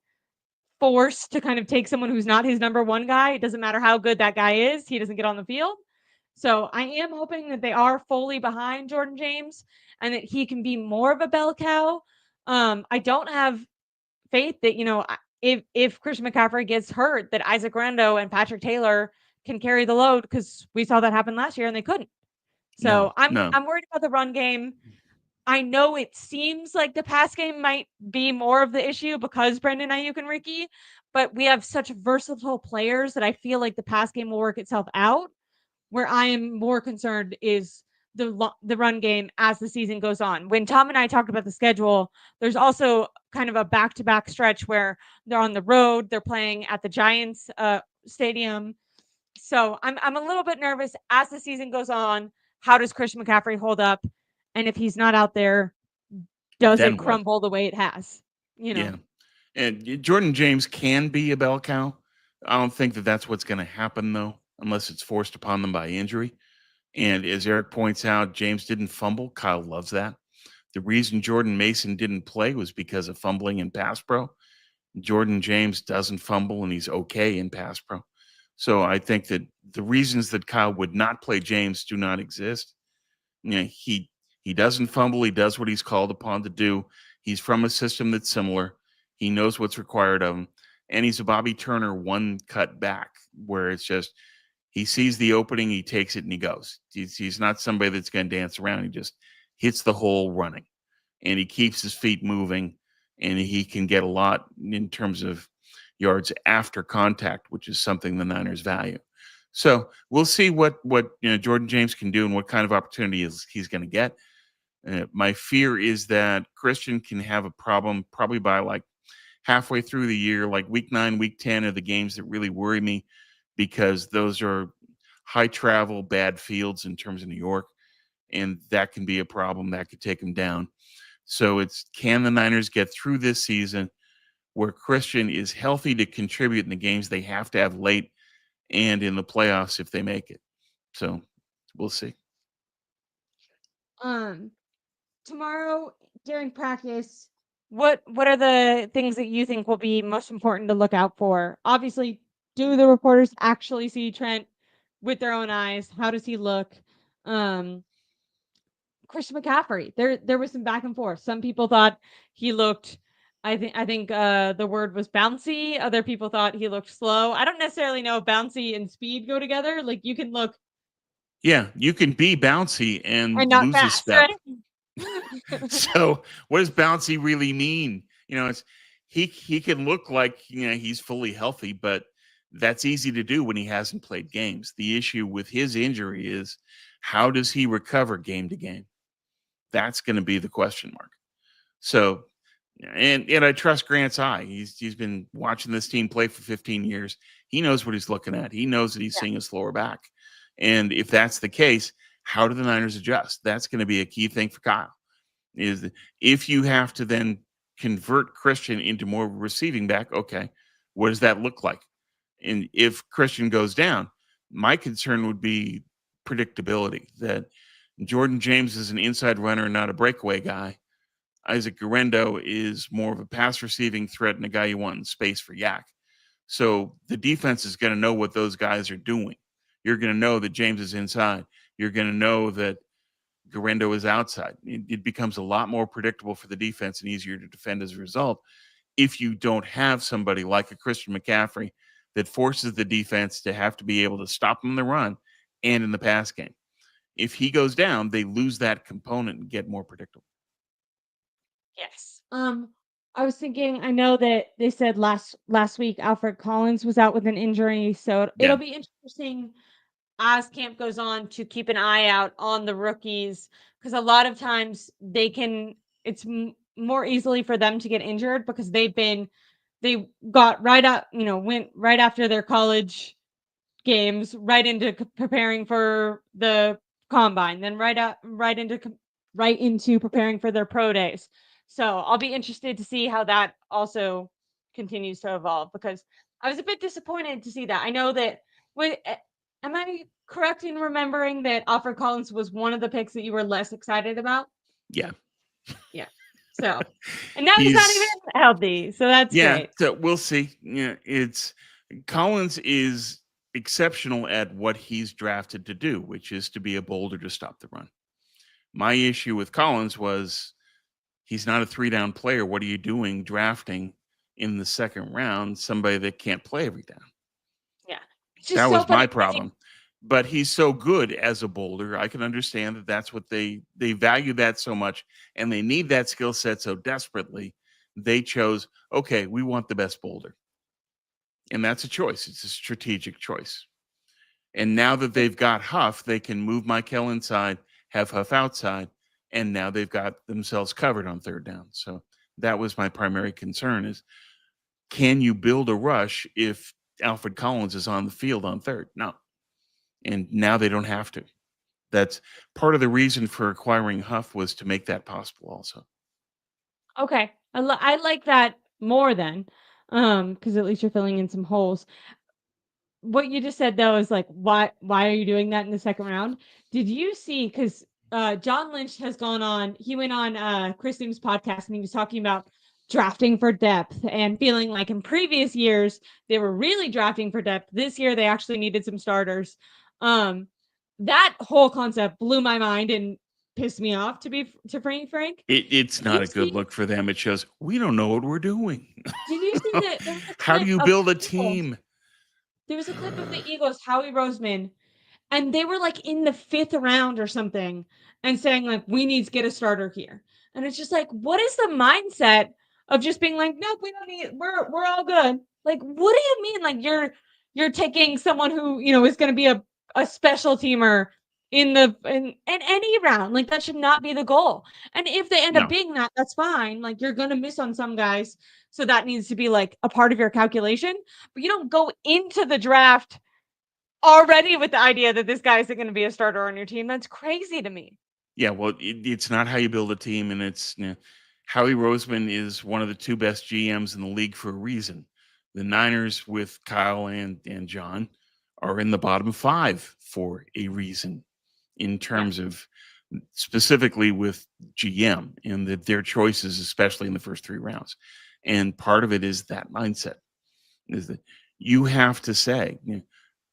forced to kind of take someone who's not his number one guy, it doesn't matter how good that guy is, he doesn't get on the field. So I am hoping that they are fully behind Jordan James and that he can be more of a bell cow. I don't have faith that, if Christian McCaffrey gets hurt, that Isaac Rando and Patrick Taylor can carry the load, because we saw that happen last year and they couldn't. No, So I'm no. I'm worried about the run game. I know it seems like the pass game might be more of the issue because Brendan Aiyuk and Ricky, but we have such versatile players that I feel like the pass game will work itself out. Where I am more concerned is the run game as the season goes on. When Tom and I talked about the schedule, there's also kind of a back-to-back stretch where they're on the road, they're playing at the Giants stadium. So I'm a little bit nervous as the season goes on. How does Christian McCaffrey hold up? And if he's not out there, does it Then what? crumble the way it has? You know? Yeah. And Jordan James can be a bell cow. I don't think that that's what's going to happen, though, unless it's forced upon them by injury. And as Eric points out, James didn't fumble. Kyle loves that. The reason Jordan Mason didn't play was because of fumbling in pass pro. Jordan James doesn't fumble and he's okay in pass pro. So I think that the reasons that Kyle would not play James do not exist. He doesn't fumble. He does what he's called upon to do. He's from a system that's similar. He knows what's required of him, and he's a Bobby Turner one cut back, where it's just he sees the opening, he takes it, and he goes. He's not somebody that's going to dance around. He just hits the hole running, and he keeps his feet moving, and he can get a lot in terms of yards after contact, which is something the Niners value. So we'll see what Jordan James can do and what kind of opportunity he's going to get. My fear is that Christian can have a problem probably by like halfway through the year, like week 9, week 10 are the games that really worry me because those are high travel, bad fields in terms of New York. And that can be a problem that could take him down. So it's, can the Niners get through this season where Christian is healthy to contribute in the games they have to have late and in the playoffs if they make it. So we'll see. Um, Tomorrow during practice, what are the things that you think will be most important to look out for? Obviously, do the reporters actually see Trent with their own eyes? How does he look? Um, Christian McCaffrey. There was some back and forth. Some people thought he looked, I think the word was bouncy. Other people thought he looked slow. I don't necessarily know if bouncy and speed go together. Like you can look Yeah, you can be bouncy and and not lose a fast, step. right? So what does bouncy really mean? It's, he can look like, he's fully healthy, but that's easy to do when he hasn't played games. The issue with his injury is, how does he recover game to game? That's going to be the question mark. So, and I trust Grant's eye. He's been watching this team play for 15 years. He knows what he's looking at. He knows that he's Yeah. seeing a slower back. And if that's the case, how do the Niners adjust? That's going to be a key thing for Kyle. Is, if you have to then convert Christian into more of a receiving back, okay, what does that look like? And if Christian goes down, my concern would be predictability, that Jordan James is an inside runner, not a breakaway guy. Isaac Guerrero is more of a pass receiving threat and a guy you want in space for Yak. So the defense is going to know what those guys are doing. You're going to know that James is inside. You're going to know that Guerrero is outside. It becomes a lot more predictable for the defense and easier to defend as a result, if you don't have somebody like a Christian McCaffrey that forces the defense to have to be able to stop them in the run and in the pass game. If he goes down, they lose that component and get more predictable. Yes. I was thinking, I know that they said last week Alfred Collins was out with an injury, so it'll Yeah. be interesting as camp goes on to keep an eye out on the rookies because a lot of times it's more easily for them to get injured because they got right up, went right after their college games right into preparing for the combine, then right into preparing for their pro days. So I'll be interested to see how that also continues to evolve because I was a bit disappointed to see that. I know that am I correct in remembering that Alfred Collins was one of the picks that you were less excited about? Yeah. Yeah. So, and now he's not even He's, healthy. So that's yeah. great. So we'll see. Yeah. It's, Collins is exceptional at what he's drafted to do, which is to be a boulder to stop the run. My issue with Collins was, he's not a 3-down player. What are you doing drafting in the second round somebody that can't play every down? Yeah. It's That just so was funny my because problem. But he's so good as a boulder. I can understand that that's what they value that so much, and they need that skill set so desperately. They chose, okay, we want the best boulder. And that's a choice. It's a strategic choice. And now that they've got Huff, they can move Michael inside, have Huff outside, and now they've got themselves covered on third down. So that was my primary concern: is, can you build a rush if Alfred Collins is on the field on third? No. And now they don't have to. That's part of the reason for acquiring Huff, was to make that possible also. okay. I like that more than because at least you're filling in some holes. What you just said though is like why are you doing that in the second round? Did you see because John Lynch has gone on, he went on Chris Noom's podcast and he was talking about drafting for depth and feeling like in previous years they were really drafting for depth. This year they actually needed some starters. Um that whole concept blew my mind and pissed me off to be frank. It's Did you not a good see look for them. It shows we don't know what we're doing. did you see that there was a How do clip you of build a the Eagles? team? There was a clip of the Eagles, Howie Roseman, and they were like in the fifth round or something and saying like we need to get a starter here, and it's just like what is the mindset of just being like nope, we don't need, we're all good. Like what do you mean, like you're taking someone who is going to be a special teamer in any round? Like that should not be the goal, and if they end up No, being that, that's fine. Like you're going to miss on some guys, so that needs to be like a part of your calculation, but you don't go into the draft already with the idea that this guy isn't going to be a starter on your team. That's crazy to me. Yeah, well, it's not how you build a team, and Howie Roseman is one of the two best GMs in the league for a reason. The Niners with Kyle and John are in the bottom five for a reason in Yeah. terms of specifically with GM and their choices, especially in the first three rounds. And part of it is that mindset is that you have to say,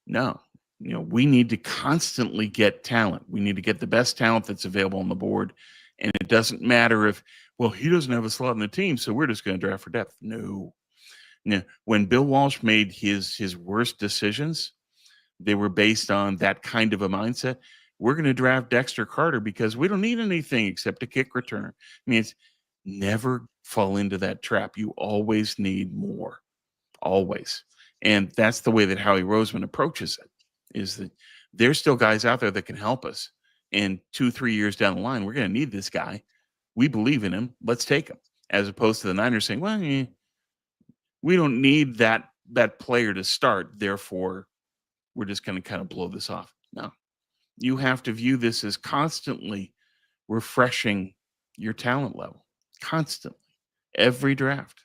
no, we need to constantly get talent. We need to get the best talent that's available on the board. And it doesn't matter if, well, he doesn't have a slot in the team, so we're just going to draft for depth. No. When Bill Walsh made his worst decisions, they were based on that kind of a mindset. We're going to draft Dexter Carter because we don't need anything except a kick returner. It's never fall into that trap. You always need more. Always. And that's the way that Howie Roseman approaches it, is that there's still guys out there that can help us. And 2-3 years down the line, we're going to need this guy. We believe in him. Let's take him. As opposed to the Niners saying, well, we don't need that player to start. Therefore, we're just going to kind of blow this off. No, you have to view this as constantly refreshing your talent level, constantly, every draft.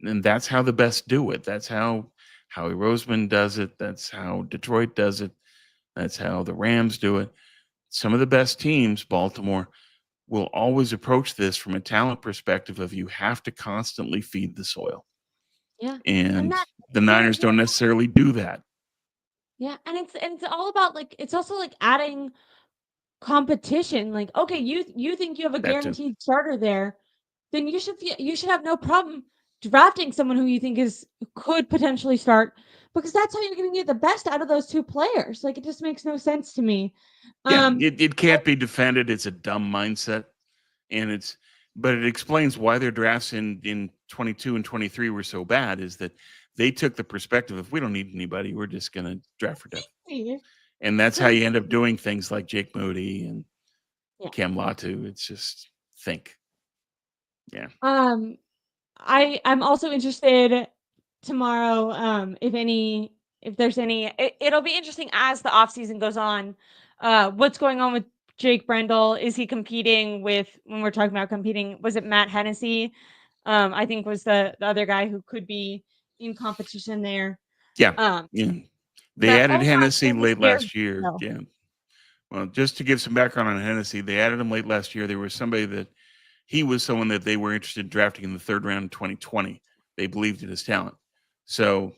And that's how the best do it. That's how Howie Roseman does it. That's how Detroit does it. That's how the Rams do it. Some of the best teams, Baltimore, will always approach this from a talent perspective of you have to constantly feed the soil. Yeah. And And that the you're Niners don't necessarily do that. yeah, and it's all about like it's also like adding competition. Like, okay, you think you have a That too. guaranteed starter there, then you should have no problem drafting someone who you think could potentially start because that's how you're going to get the best out of those two players. Like, it just makes no sense to me. Yeah, Um, it can't be defended. It's a dumb mindset. And but it explains why their drafts in 22 and 23 were so bad, is that they took the perspective of we don't need anybody, we're just going to draft for depth. And that's how you end up doing things like Jake Moody and yeah. Cam Latu. It's just think. Yeah. I'm also interested tomorrow if there's any it'll be interesting as the off season goes on what's going on with Jake Brendel. Is he competing with, when we're talking about competing, was it Matt Hennessy? I think was the other guy who could be in competition there. Yeah. Um Yeah. They but added Hennessy overall, late last year. Yeah. Well, just to give some background on Hennessy, they added him late last year. There was he was someone that they were interested in drafting in the third round in 2020. They believed in his talent. So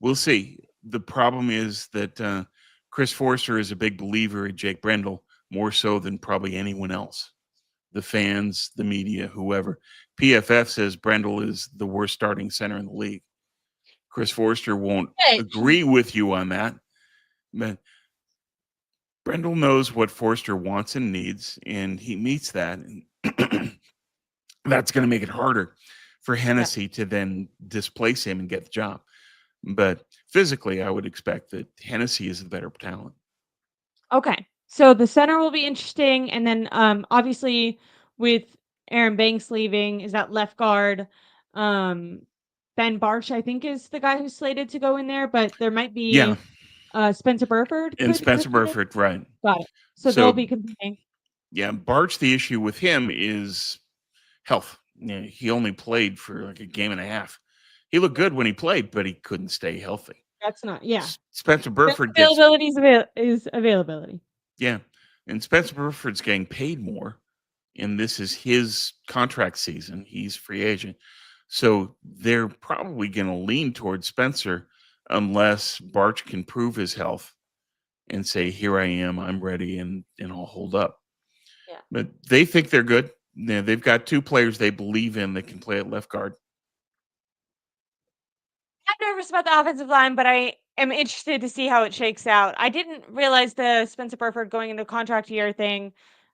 we'll see. The problem is that Chris Forster is a big believer in Jake Brendel, more so than probably anyone else. The fans, the media, whoever. PFF says Brendel is the worst starting center in the league. Chris Forster won't agree with you on that, but Brendel knows what Forster wants and needs, and he meets that. And that's going to make it harder for Hennessy to then displace him and get the job. But physically, I would expect that Hennessy is the better talent. Okay. So the center will be interesting. And then obviously with Aaron Banks leaving, is that left guard? Ben Barch, I think, is the guy who's slated to go in there, but there might Yeah. be Spencer Burford And Spencer could fit in. Burford, right. Got it. So they'll So, be competing. yeah, Barch, the issue with him is health. He only played for like a game and a half. He looked good when he played, but he couldn't stay healthy. That's not, yeah. Spencer Burford Availability is availability. Yeah. And Spencer Burford's getting paid more, and this is his contract season. He's free agent. So they're probably going to lean towards Spencer unless Barch can prove his health and say, here I am, I'm ready, and I'll hold up. Yeah. But they think they're good. They've got two players they believe in that can play at left guard. I'm nervous about the offensive line, but I am interested to see how it shakes out. I didn't realize the Spencer Burford going into contract year thing.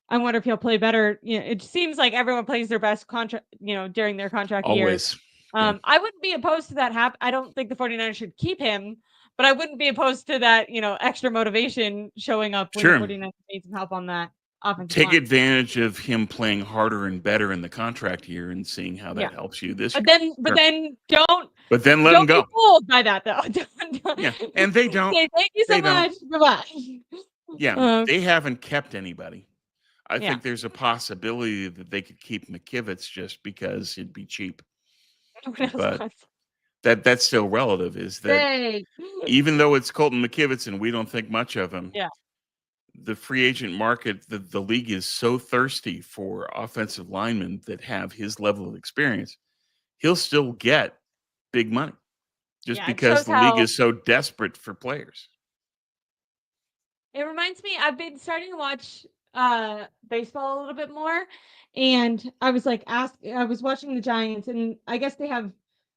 I wonder if he'll play better. It seems like everyone plays their best contract, during their contract year. Always. Yeah. I wouldn't be opposed to that I don't think the 49ers should keep him, but I wouldn't be opposed to that, extra motivation showing up when the 49ers need some help on that offensive line. Take advantage of him playing harder and better in the contract year and seeing how that helps you this year. But then don't. But then let him go. Be fooled by that though. Yeah, and they don't. Okay, thank you so much. Goodbye. Yeah, they haven't kept anybody. I Yeah. think there's a possibility that they could keep McKivitz just because it'd be cheap. No one else But wants. that's still relative, is that Hey. even though it's Colton McKivitz and we don't think much of him, Yeah. the free agent market, the league is so thirsty for offensive linemen that have his level of experience, he'll still get big money just Yeah. It because shows the league how is so desperate for players. it reminds me. I've been starting to watch baseball a little bit more, and I was like I was watching the Giants, and I guess they have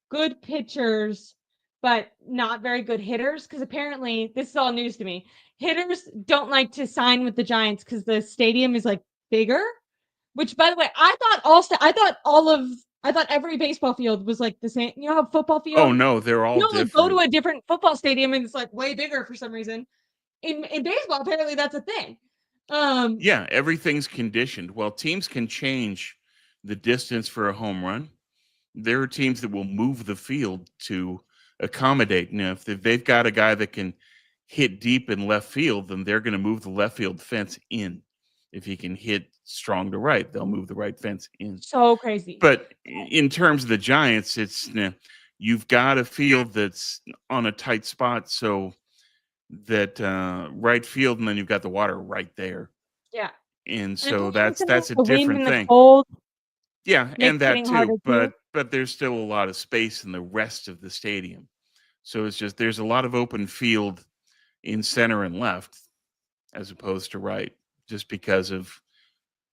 good pitchers, but not very good hitters. Because apparently, this is all news to me. Hitters don't like to sign with the Giants because the stadium is like bigger. Which, by the way, I thought every baseball field was like the same. You know how football Oh field, no, they're all like go to different. a different football stadium and it's like way bigger for some reason. In baseball, apparently that's a thing. Yeah, everything's conditioned. Well, teams can change the distance for a home run. There are teams that will move the field to accommodate. Now, if they've got a guy that can hit deep in left field, then they're going to move the left field fence in. If he can hit strong to right, they'll move the right fence in. So crazy. But in terms of the Giants, it's you've got a field that's on a tight spot, so that right field, and then you've got the water right there, Yeah. and And so apparently sometimes that's a the wind different and the thing. cold Yeah, makes and that hitting harder too, too. but there's still a lot of space in the rest of the stadium. So it's just there's a lot of open field in center and left as opposed to right, just because of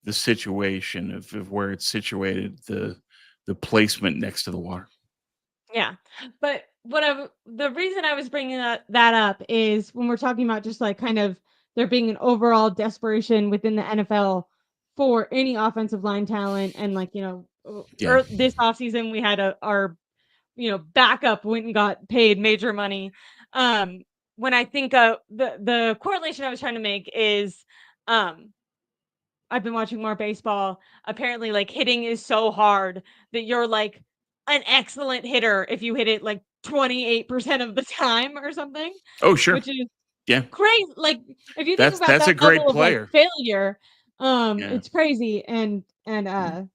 the situation of where it's situated, the placement next to the water. Yeah. But the reason I was bringing that up is when we're talking about just like kind of there being an overall desperation within the NFL for any offensive line talent. And like, Yeah. this offseason we had our backup went and got paid major money. When I think of the correlation I was trying to make is um I've been watching more baseball. Apparently, like hitting is so hard that you're like an excellent hitter if you hit it like 28% of the time or something, Oh, sure. which is Yeah. crazy. Like if you think about That's a that great level of like player. failure, Yeah. it's crazy. And I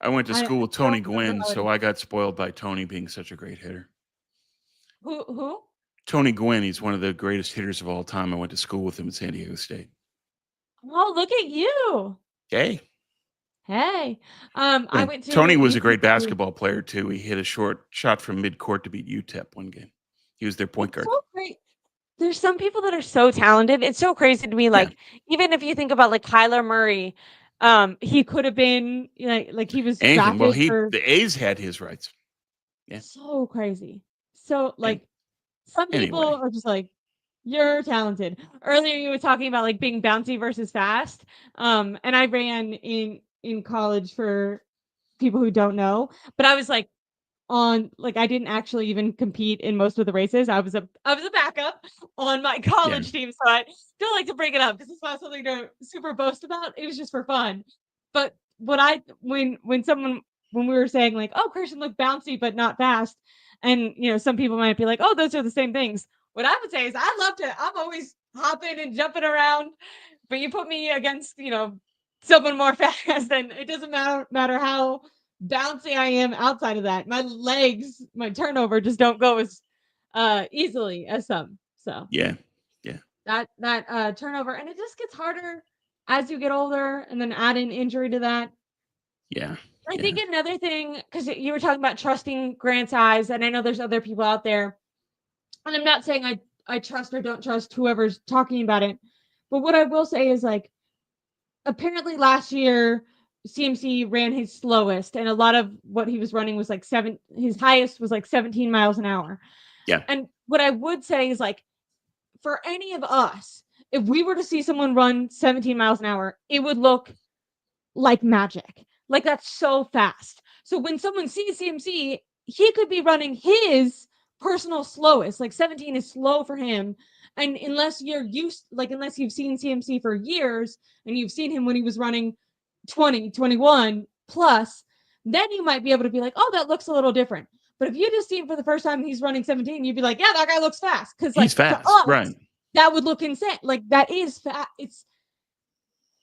went to I school with don't Tony remember Gwynn, how so I got spoiled by Tony being such a great hitter. who? Tony Gwynn, he's one of the greatest hitters of all time. I went to school with him at San Diego State. Oh, look at you. Hey. Hey. I Yeah. went to Tony was a great UCC. basketball player too. He hit a short shot from midcourt to beat UTEP one game. He was their point It's guard. so great. There's some people that are so talented. It's so crazy to me. Yeah. Like, even if you think about like Kyler Murray, he could have been like he was Anything. Well, drafted for the A's had his rights. Yeah. so crazy. So And like some people anyway. are just like, you're talented. Earlier you were talking about like being bouncy versus fast. And I ran in college for people who don't know, but I was like on like I didn't actually even compete in most of the races. I was a backup on my Yeah. college team, so I still like to bring it up because it's not something to super boast about. It was just for fun. But what I when we were saying like, oh, Christian looked bouncy but not fast, and some people might be like, oh, those are the same things. What I would say is I love to. I'm always hopping and jumping around, but you put me against someone more fast, and it doesn't matter how bouncy I am outside of that. My legs, my turnover just don't go as easily as some. So Yeah. Yeah. that turnover, and it just gets harder as you get older, and then add an injury to that. Yeah. I Yeah. think another thing, because you were talking about trusting Grant's eyes, and I know there's other people out there, and I'm not saying I trust or don't trust whoever's talking about it, but what I will say is like apparently last year CMC ran his slowest, and a lot of what he was running was like his highest was like 17 miles an hour. Yeah. And what I would say is like for any of us, if we were to see someone run 17 miles an hour, it would look like magic. Like that's so fast. So when someone sees CMC, he could be running his personal slowest. Like 17 is slow for him. And unless you've seen CMC for years and you've seen him when he was running 20, 21 plus, then you might be able to be like, oh, that looks a little different. But if you just see him for the first time and he's running 17, you'd be like, yeah, that guy looks fast. Because He's like to fast. us, Right. that would look insane. Like that is fast.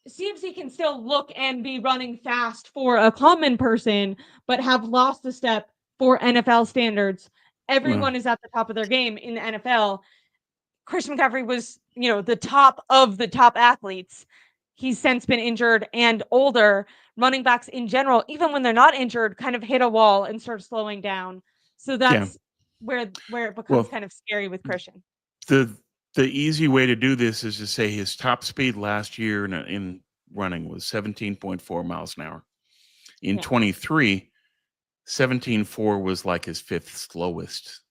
CMC can still look and be running fast for a common person, but have lost a step for NFL standards. Well, Everyone is at the top of their game in the NFL. Christian McCaffrey was, the top of the top athletes. He's since been injured, and older running backs in general, even when they're not injured, kind of hit a wall and start slowing down. So yeah. that's where it becomes Well, kind of scary with Christian. the the easy way to do this is to say his top speed last year in running was 17.4 miles an hour. In Yeah. 23, 17.4 was like his fifth slowest.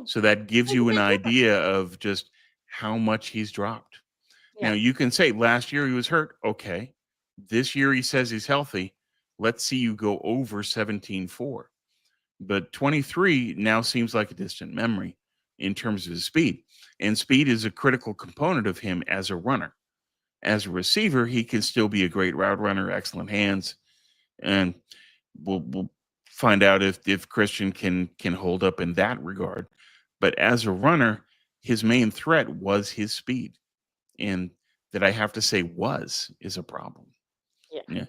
So that gives That's a you an big difference. idea of just how much he's dropped. Now, Yeah. you can say last year he was hurt. Okay. This year he says he's healthy. Let's see you go over 17.4. But 23 now seems like a distant memory in terms of his speed. And speed is a critical component of him as a runner. As a receiver, he can still be a great route runner, excellent hands, and we'll find out if Christian can hold up in that regard. But as a runner, his main threat was his speed, and that I have to say was is a problem. Yeah. Yeah,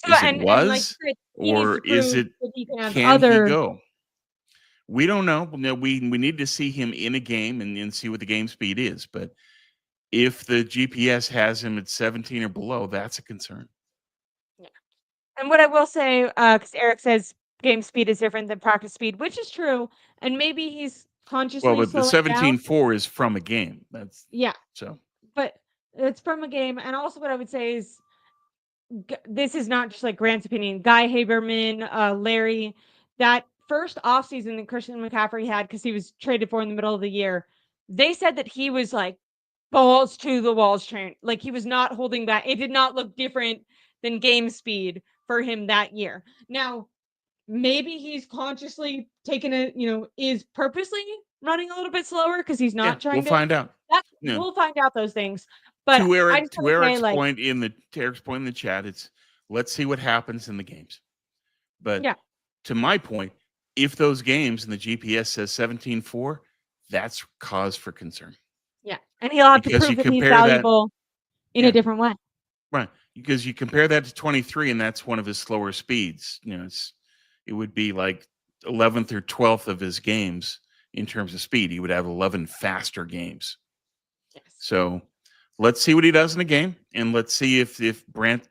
So is it and like was you said, he needs or to is prove it that he can have can he other. go? We don't know. No, we need to see him in a game and see what the game speed is. But if the GPS has him at 17 or below, that's a concern. Yeah. And what I will say, because Eric says game speed is different than practice speed, which is true, and maybe he's Well, consciously but the slowing down. 17.4 is from a game. That's Yeah, so. but it's from a game. And also, what I would say is this is not just like Grant's opinion. Guy Haberman, Larry, that first offseason that Christian McCaffrey had because he was traded for in the middle of the year, they said that he was like balls to the walls train. Like he was not holding back. It did not look different than game speed for him that year. Now, maybe he's consciously taken it, is purposely running a little bit slower because he's Yeah, not we'll trying to. find out. That No, we'll find out those things. But I just To want to say, Eric's like, point in the to Eric's point in the chat, it's let's see what happens in the games. But yeah, to my point, if those games and the GPS says 17.4, that's cause for concern yeah, and he'll have to because prove you that he's compare that. valuable in a Yeah, different way. right. Because you compare that to 23, and that's one of his slower speeds. It would be like 11th or 12th of his games in terms of speed. He would have 11 faster games. Yes, So let's see what he does in the game, and let's see if Grant's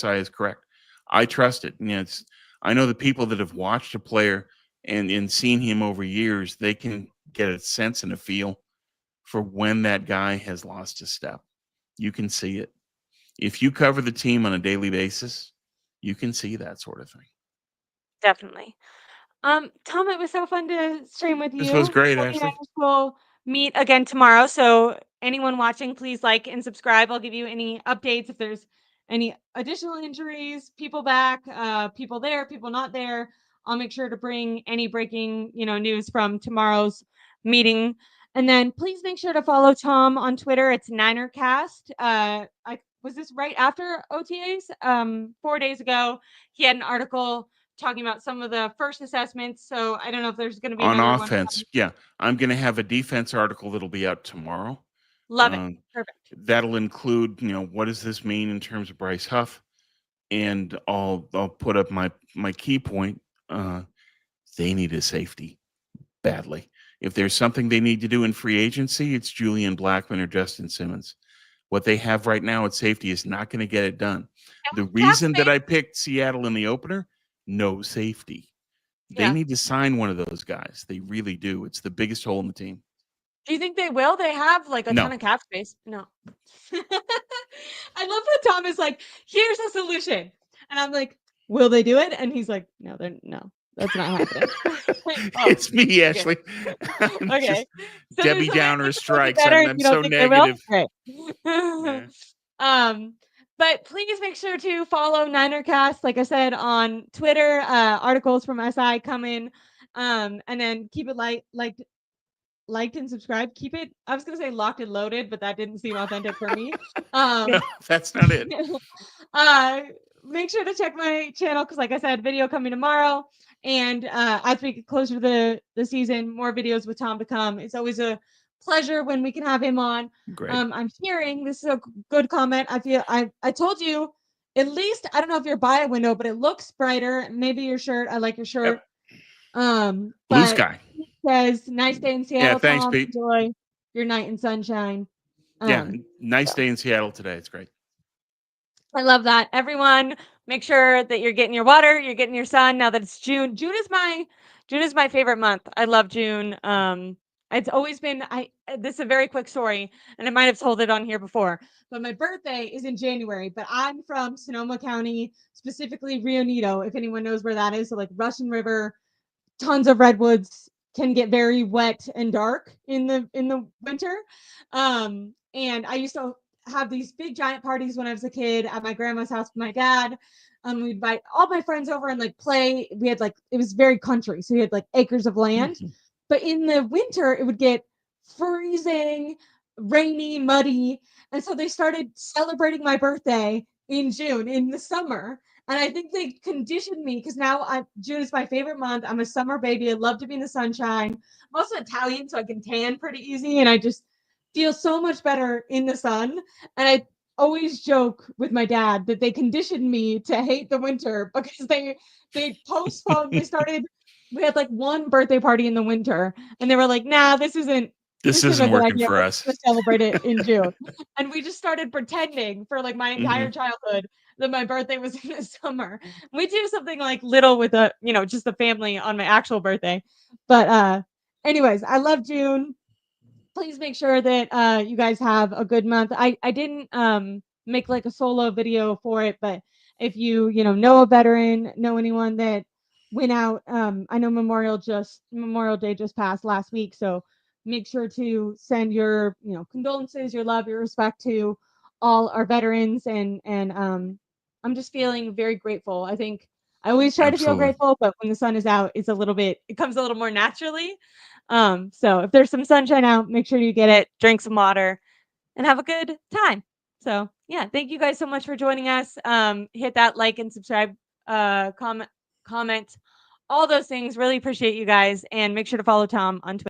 eye is correct. I trust it. I know the people that have watched a player and seen him over years, they can get a sense and a feel for when that guy has lost a step. You can see it. If you cover the team on a daily basis, you can see that sort of thing. definitely. Tom, it was so fun to stream with This was you. great, 49ers Ashley. will meet again tomorrow. So anyone watching, please like and subscribe. I'll give you any updates if there's any additional injuries, people back, people there, people not there. I'll make sure to bring any breaking, news from tomorrow's meeting. And then please make sure to follow Tom on Twitter. It's NinerCast. I was this right after OTAs. 4 days ago, he had an article talking about some of the first assessments. So I don't know if there's going to be On another one. offense, yeah, I'm going to have a defense article that'll be out tomorrow. Love it. Um, Perfect. that'll include, what does this mean in terms of Bryce Huff, and I'll put up my key point. Uh, they need a safety badly. If there's something they need to do in free agency, it's Julian Blackman or Justin Simmons. What they have right now at safety is not going to get it done. And The with cap reason that space, I picked Seattle in the opener, no safety. They yeah. need to sign one of those guys. They really do. It's the biggest hole in the team. Do you think they will? They have like a ton No. of cap space. No. I love that Tom is like, here's a solution. And I'm like, will they do it? And he's like, no, that's not happening. Oh, It's me, okay. Ashley. I'm Okay. just So there's Debbie a way to Downer make us feel strikes. better I'm if I'm you don't so think they will. negative. Great. Yeah. um, but please make sure to follow NinerCast, like I said, on Twitter. Articles from SI coming. And then keep it liked and subscribed. Keep it. I was gonna say locked and loaded, but that didn't seem authentic for me. No, that's not it. uh, Make sure to check my channel because, like I said, video coming tomorrow. And as we get closer to the season, more videos with Tom to come. It's always a pleasure when we can have him on. Great. I'm hearing this is a good comment. I told you at least I don't know if your bio window, but it looks brighter. Maybe your shirt. I like your Yep. shirt. Blue But sky. it says nice day in Yeah. Seattle, Thanks, Tom. Pete. Enjoy your night in sunshine. Yeah. Nice So day in Seattle today. It's great. I love that. Everyone, make sure that you're getting your water, you're getting your sun. Now that it's June, June is my favorite month. I love June. It's always been this is a very quick story, and I might have told it on here before. But my birthday is in January, but I'm from Sonoma County, specifically Rio Neto, if anyone knows where that is. So like Russian River, tons of redwoods, can get very wet and dark in the winter. And I used to have these big giant parties when I was a kid at my grandma's house with my dad. We'd invite all my friends over and like play. We had like it was very country, so we had like acres of land. Mhm. But in the winter, it would get freezing, rainy, muddy, and so they started celebrating my birthday in June in the summer. And I think they conditioned me because now June is my favorite month. I'm a summer baby. I love to be in the sunshine. I'm also Italian, so I can tan pretty easy, and I just feel so much better in the sun. And I always joke with my dad that they conditioned me to hate the winter because they postponed. They started. We had like one birthday party in the winter, and they were like, "Nah, This this isn't a isn't good working idea. for We're us. going to celebrate it in June." And we just started pretending for like my entire Hmm. childhood that my birthday was in the summer. We do something like little with just the family on my actual birthday. But anyways, I love June. Please make sure that you guys have a good month. I didn't make like a solo video for it, but if you know a veteran, know anyone that went out, I know Memorial Day just passed last week, so make sure to send your condolences, your love, your respect to all our veterans, and I'm just feeling very grateful. I think I always try to feel Absolutely. grateful, but when the sun is out, it comes a little more naturally. So if there's some sunshine out, make sure you get it, drink some water, and have a good time. So yeah, thank you guys so much for joining us. Hit that like and subscribe, comment, all those things. Really appreciate you guys, and make sure to follow Tom on Twitter.